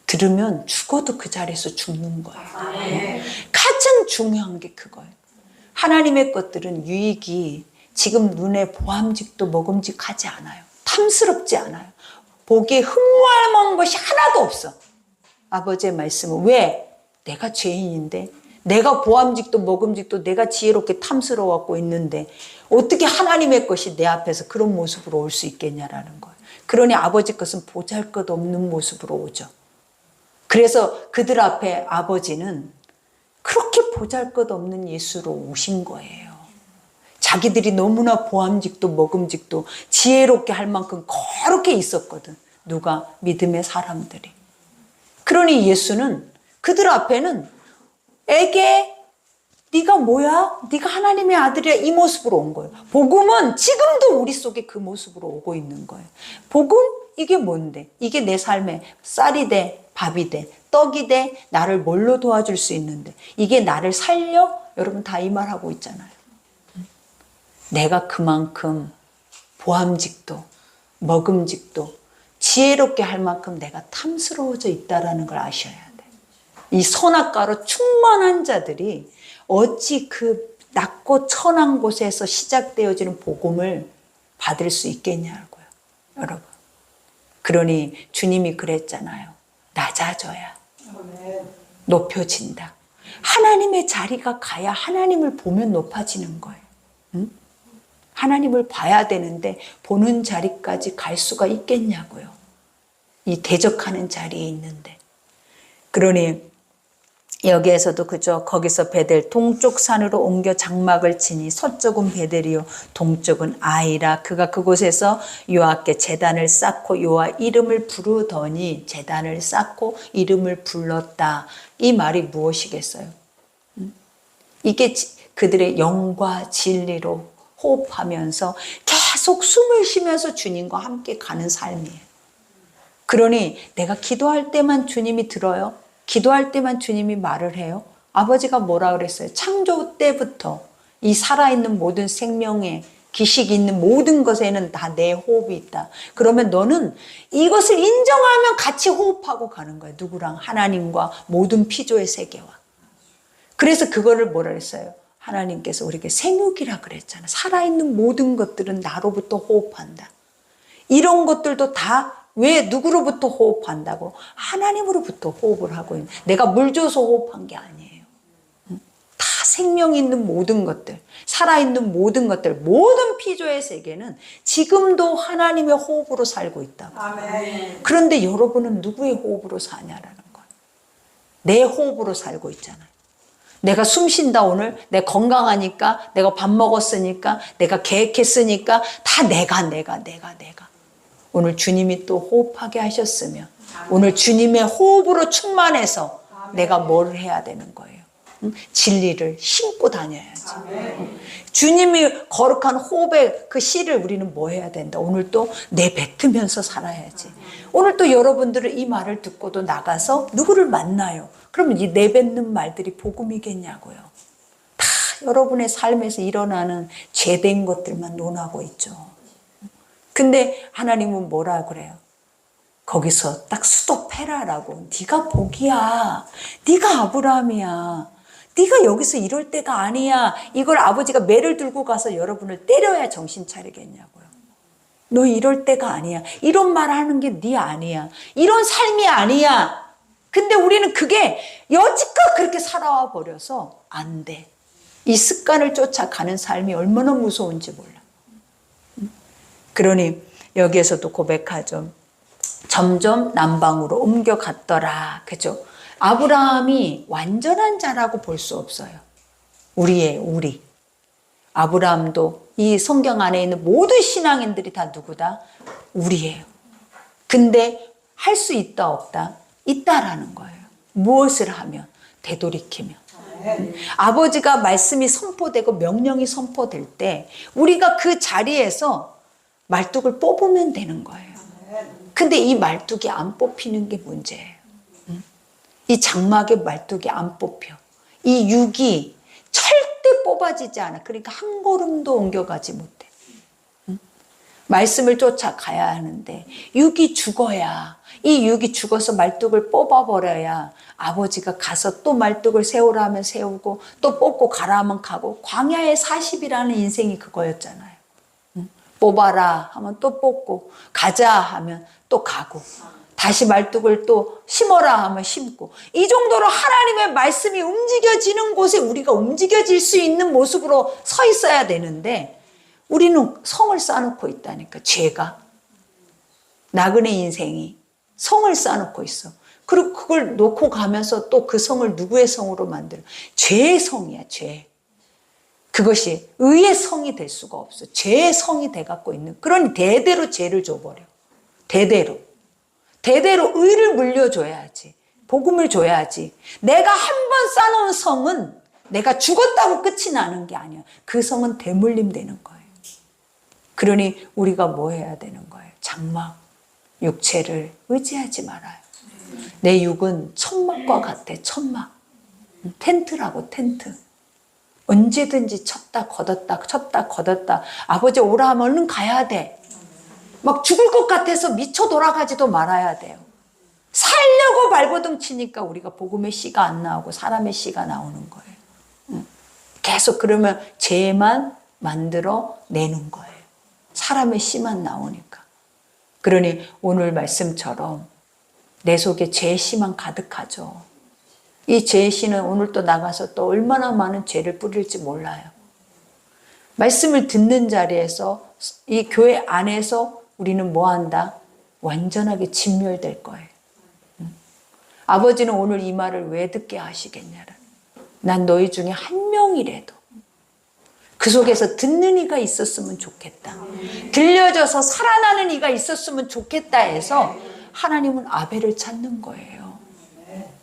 들으면 죽어도 그 자리에서 죽는 거예요. 가장 중요한 게 그거예요. 하나님의 것들은 유익이 지금 눈에 보암직도 먹음직하지 않아요. 탐스럽지 않아요. 보기에 흠모할 것이 하나도 없어. 아버지의 말씀은 왜? 내가 죄인인데 내가 보암직도 먹음직도 내가 지혜롭게 탐스러워하고 있는데 어떻게 하나님의 것이 내 앞에서 그런 모습으로 올 수 있겠냐라는 거예요. 그러니 아버지 것은 보잘것없는 모습으로 오죠. 그래서 그들 앞에 아버지는 그렇게 보잘것없는 예수로 오신 거예요. 자기들이 너무나 보암직도 먹음직도 지혜롭게 할 만큼 거룩해 있었거든. 누가? 믿음의 사람들이. 그러니 예수는 그들 앞에는 에게 네가 뭐야? 네가 하나님의 아들이야. 이 모습으로 온 거예요. 복음은 지금도 우리 속에 그 모습으로 오고 있는 거예요. 복음? 이게 뭔데? 이게 내 삶에 쌀이 돼, 밥이 돼, 떡이 돼, 나를 뭘로 도와줄 수 있는데 이게 나를 살려? 여러분 다 이 말하고 있잖아요. 내가 그만큼 보암직도 먹음직도 지혜롭게 할 만큼 내가 탐스러워져 있다는 걸 아셔야 돼. 이 선악과로 충만한 자들이 어찌 그 낮고 천한 곳에서 시작되어지는 복음을 받을 수 있겠냐고요. 여러분. 그러니 주님이 그랬잖아요. 낮아져야 높여진다. 하나님의 자리가 가야 하나님을 보면 높아지는 거예요. 응? 하나님을 봐야 되는데 보는 자리까지 갈 수가 있겠냐고요. 이 대적하는 자리에 있는데. 그러니 여기에서도 그죠. 거기서 베델 동쪽 산으로 옮겨 장막을 치니 서쪽은 베델이요 동쪽은 아이라. 그가 그곳에서 여호와께 제단을 쌓고 여호와 이름을 부르더니 제단을 쌓고 이름을 불렀다. 이 말이 무엇이겠어요? 이게 그들의 영과 진리로 호흡하면서 계속 숨을 쉬면서 주님과 함께 가는 삶이에요. 그러니 내가 기도할 때만 주님이 들어요? 기도할 때만 주님이 말을 해요? 아버지가 뭐라 그랬어요? 창조 때부터 이 살아있는 모든 생명에 기식이 있는 모든 것에는 다 내 호흡이 있다. 그러면 너는 이것을 인정하면 같이 호흡하고 가는 거예요. 누구랑? 하나님과 모든 피조의 세계와. 그래서 그거를 뭐라 그랬어요? 하나님께서 우리에게 생육이라 그랬잖아요. 살아있는 모든 것들은 나로부터 호흡한다. 이런 것들도 다 왜 누구로부터 호흡한다고? 하나님으로부터 호흡을 하고 있는. 내가 물 줘서 호흡한 게 아니에요. 다 생명 있는 모든 것들, 살아있는 모든 것들, 모든 피조의 세계는 지금도 하나님의 호흡으로 살고 있다고. 아멘. 그런데 여러분은 누구의 호흡으로 사냐라는 거예요. 내 호흡으로 살고 있잖아요. 내가 숨 쉰다 오늘, 내가 건강하니까, 내가 밥 먹었으니까, 내가 계획했으니까 다 내가. 오늘 주님이 또 호흡하게 하셨으면 오늘 주님의 호흡으로 충만해서 내가 뭘 해야 되는 거예요? 진리를 심고 다녀야지. 주님이 거룩한 호흡의 그 씨를 우리는 뭐 해야 된다? 오늘 또 내뱉으면서 살아야지. 오늘 또 여러분들은 이 말을 듣고도 나가서 누구를 만나요? 그러면 이 내뱉는 말들이 복음이겠냐고요. 다 여러분의 삶에서 일어나는 죄된 것들만 논하고 있죠. 근데 하나님은 뭐라 그래요? 거기서 딱 스톱해라라고. 네가 복이야. 네가 아브라함이야. 네가 여기서 이럴 때가 아니야. 이걸 아버지가 매를 들고 가서 여러분을 때려야 정신 차리겠냐고요. 너 이럴 때가 아니야. 이런 말 하는 게 네 아니야. 이런 삶이 아니야. 근데 우리는 그게 여지껏 그렇게 살아와 버려서 안 돼. 이 습관을 쫓아가는 삶이 얼마나 무서운지 몰라. 그러니 여기에서도 고백하죠. 점점 남방으로 옮겨갔더라. 그죠? 아브라함이 완전한 자라고 볼 수 없어요. 우리. 아브라함도 이 성경 안에 있는 모든 신앙인들이 다 누구다? 우리예요. 근데 할 수 있다 없다? 있다라는 거예요. 무엇을 하면? 되돌이키면. 아버지가 말씀이 선포되고 명령이 선포될 때 우리가 그 자리에서 말뚝을 뽑으면 되는 거예요. 근데 이 말뚝이 안 뽑히는 게 문제예요. 이 장막의 말뚝이 안 뽑혀. 이 육이 절대 뽑아지지 않아. 그러니까 한 걸음도 옮겨가지 못해. 말씀을 쫓아가야 하는데 육이 죽어야, 이 육이 죽어서 말뚝을 뽑아버려야 아버지가 가서 또 말뚝을 세우라 하면 세우고 또 뽑고 가라 하면 가고, 광야의 40이라는 인생이 그거였잖아요. 뽑아라 하면 또 뽑고, 가자 하면 또 가고, 다시 말뚝을 또 심어라 하면 심고, 이 정도로 하나님의 말씀이 움직여지는 곳에 우리가 움직여질 수 있는 모습으로 서 있어야 되는데 우리는 성을 쌓아놓고 있다니까. 죄가, 나그네 인생이 성을 쌓아놓고 있어. 그리고 그걸 놓고 가면서 또 그 성을 누구의 성으로 만들어? 죄의 성이야, 죄. 그것이 의의 성이 될 수가 없어. 죄의 성이 돼갖고 있는. 그러니 대대로 죄를 줘버려. 대대로 의를 물려줘야지. 복음을 줘야지. 내가 한 번 쌓아놓은 성은 내가 죽었다고 끝이 나는 게 아니야. 그 성은 대물림 되는 거예요. 그러니 우리가 뭐 해야 되는 거예요? 장막, 육체를 의지하지 말아요. 내 육은 천막과 같아. 천막. 텐트라고, 텐트. 언제든지 쳤다 걷었다. 아버지 오라 하면 얼른 가야 돼. 막 죽을 것 같아서 미쳐 돌아가지도 말아야 돼요. 살려고 발버둥 치니까 우리가 복음의 씨가 안 나오고 사람의 씨가 나오는 거예요. 계속 그러면 죄만 만들어 내는 거예요. 사람의 씨만 나오니까. 그러니 오늘 말씀처럼 내 속에 죄의 씨만 가득하죠. 이 죄의 씨는 오늘 또 나가서 또 얼마나 많은 죄를 뿌릴지 몰라요. 말씀을 듣는 자리에서, 이 교회 안에서 우리는 뭐 한다? 완전하게 진멸될 거예요. 아버지는 오늘 이 말을 왜 듣게 하시겠냐라. 난 너희 중에 한 명이라도 그 속에서 듣는 이가 있었으면 좋겠다. 들려져서 살아나는 이가 있었으면 좋겠다 해서 하나님은 아벨을 찾는 거예요.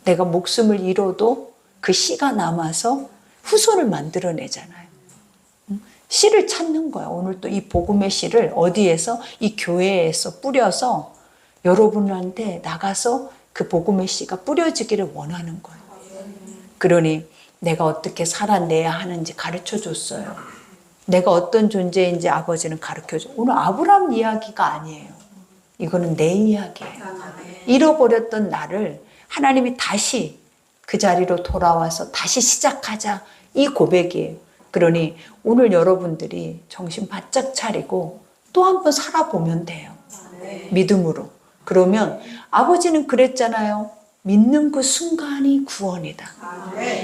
내가 목숨을 잃어도 그 씨가 남아서 후손을 만들어내잖아요. 씨를 찾는 거야. 오늘 또 이 복음의 씨를 어디에서? 이 교회에서 뿌려서 여러분한테 나가서 그 복음의 씨가 뿌려지기를 원하는 거예요. 그러니 내가 어떻게 살아내야 하는지 가르쳐 줬어요. 내가 어떤 존재인지 아버지는 가르쳐 줘. 오늘 아브라함 이야기가 아니에요. 이거는 내 이야기예요. 잃어버렸던 나를 하나님이 다시 그 자리로 돌아와서 다시 시작하자. 이 고백이에요. 그러니 오늘 여러분들이 정신 바짝 차리고 또 한 번 살아보면 돼요. 믿음으로. 그러면 아버지는 그랬잖아요. 믿는 그 순간이 구원이다.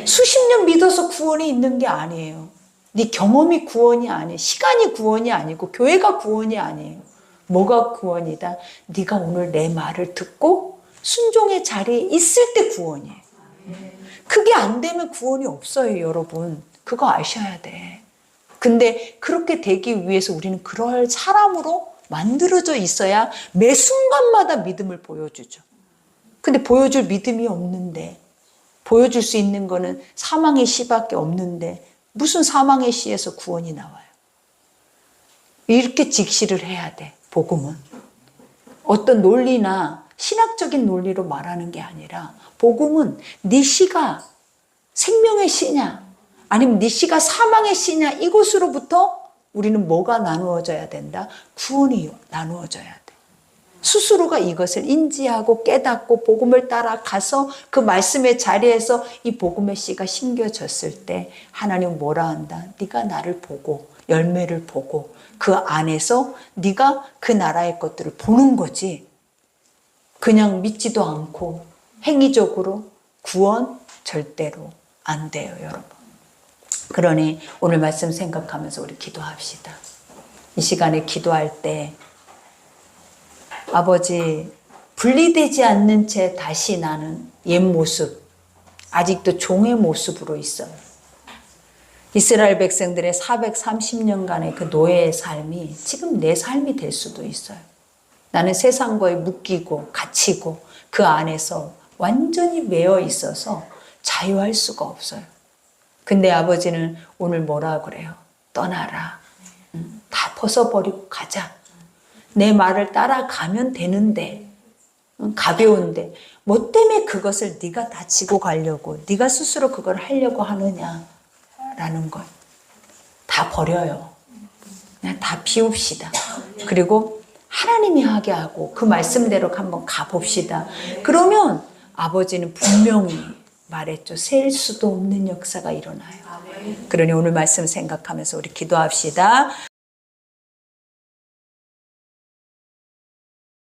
수십 년 믿어서 구원이 있는 게 아니에요. 네 경험이 구원이 아니에요. 시간이 구원이 아니고 교회가 구원이 아니에요. 뭐가 구원이다? 네가 오늘 내 말을 듣고 순종의 자리에 있을 때 구원이에요. 그게 안 되면 구원이 없어요, 여러분. 그거 아셔야 돼. 근데 그렇게 되기 위해서 우리는 그럴 사람으로 만들어져 있어야 매 순간마다 믿음을 보여주죠. 근데 보여줄 믿음이 없는데, 보여줄 수 있는 거는 사망의 씨밖에 없는데 무슨 사망의 씨에서 구원이 나와요? 이렇게 직시를 해야 돼. 복음은 어떤 논리나 신학적인 논리로 말하는 게 아니라, 복음은 네 씨가 생명의 씨냐 아니면 네 씨가 사망의 씨냐, 이곳으로부터 우리는 뭐가 나누어져야 된다? 구원이 나누어져야 돼. 스스로가 이것을 인지하고 깨닫고 복음을 따라가서 그 말씀의 자리에서 이 복음의 씨가 심겨졌을 때 하나님은 뭐라 한다? 네가 나를 보고 열매를 보고 그 안에서 네가 그 나라의 것들을 보는 거지. 그냥 믿지도 않고 행위적으로 구원 절대로 안 돼요, 여러분. 그러니 오늘 말씀 생각하면서 우리 기도합시다. 이 시간에 기도할 때 아버지, 분리되지 않는 채 다시 나는 옛 모습, 아직도 종의 모습으로 있어요. 이스라엘 백성들의 430년간의 그 노예의 삶이 지금 내 삶이 될 수도 있어요. 나는 세상과의 묶이고 갇히고 그 안에서 완전히 매여 있어서 자유할 수가 없어요. 근데 아버지는 오늘 뭐라 그래요? 떠나라. 다 벗어버리고 가자. 내 말을 따라가면 되는데, 가벼운데 뭐 때문에 그것을 네가 다 지고 가려고, 네가 스스로 그걸 하려고 하느냐라는 것. 다 버려요. 그냥 다 비웁시다. 그리고 하나님이 하게 하고 그 말씀대로 한번 가봅시다. 그러면 아버지는 분명히 말했죠. 셀 수도 없는 역사가 일어나요. 그러니 오늘 말씀 생각하면서 우리 기도합시다.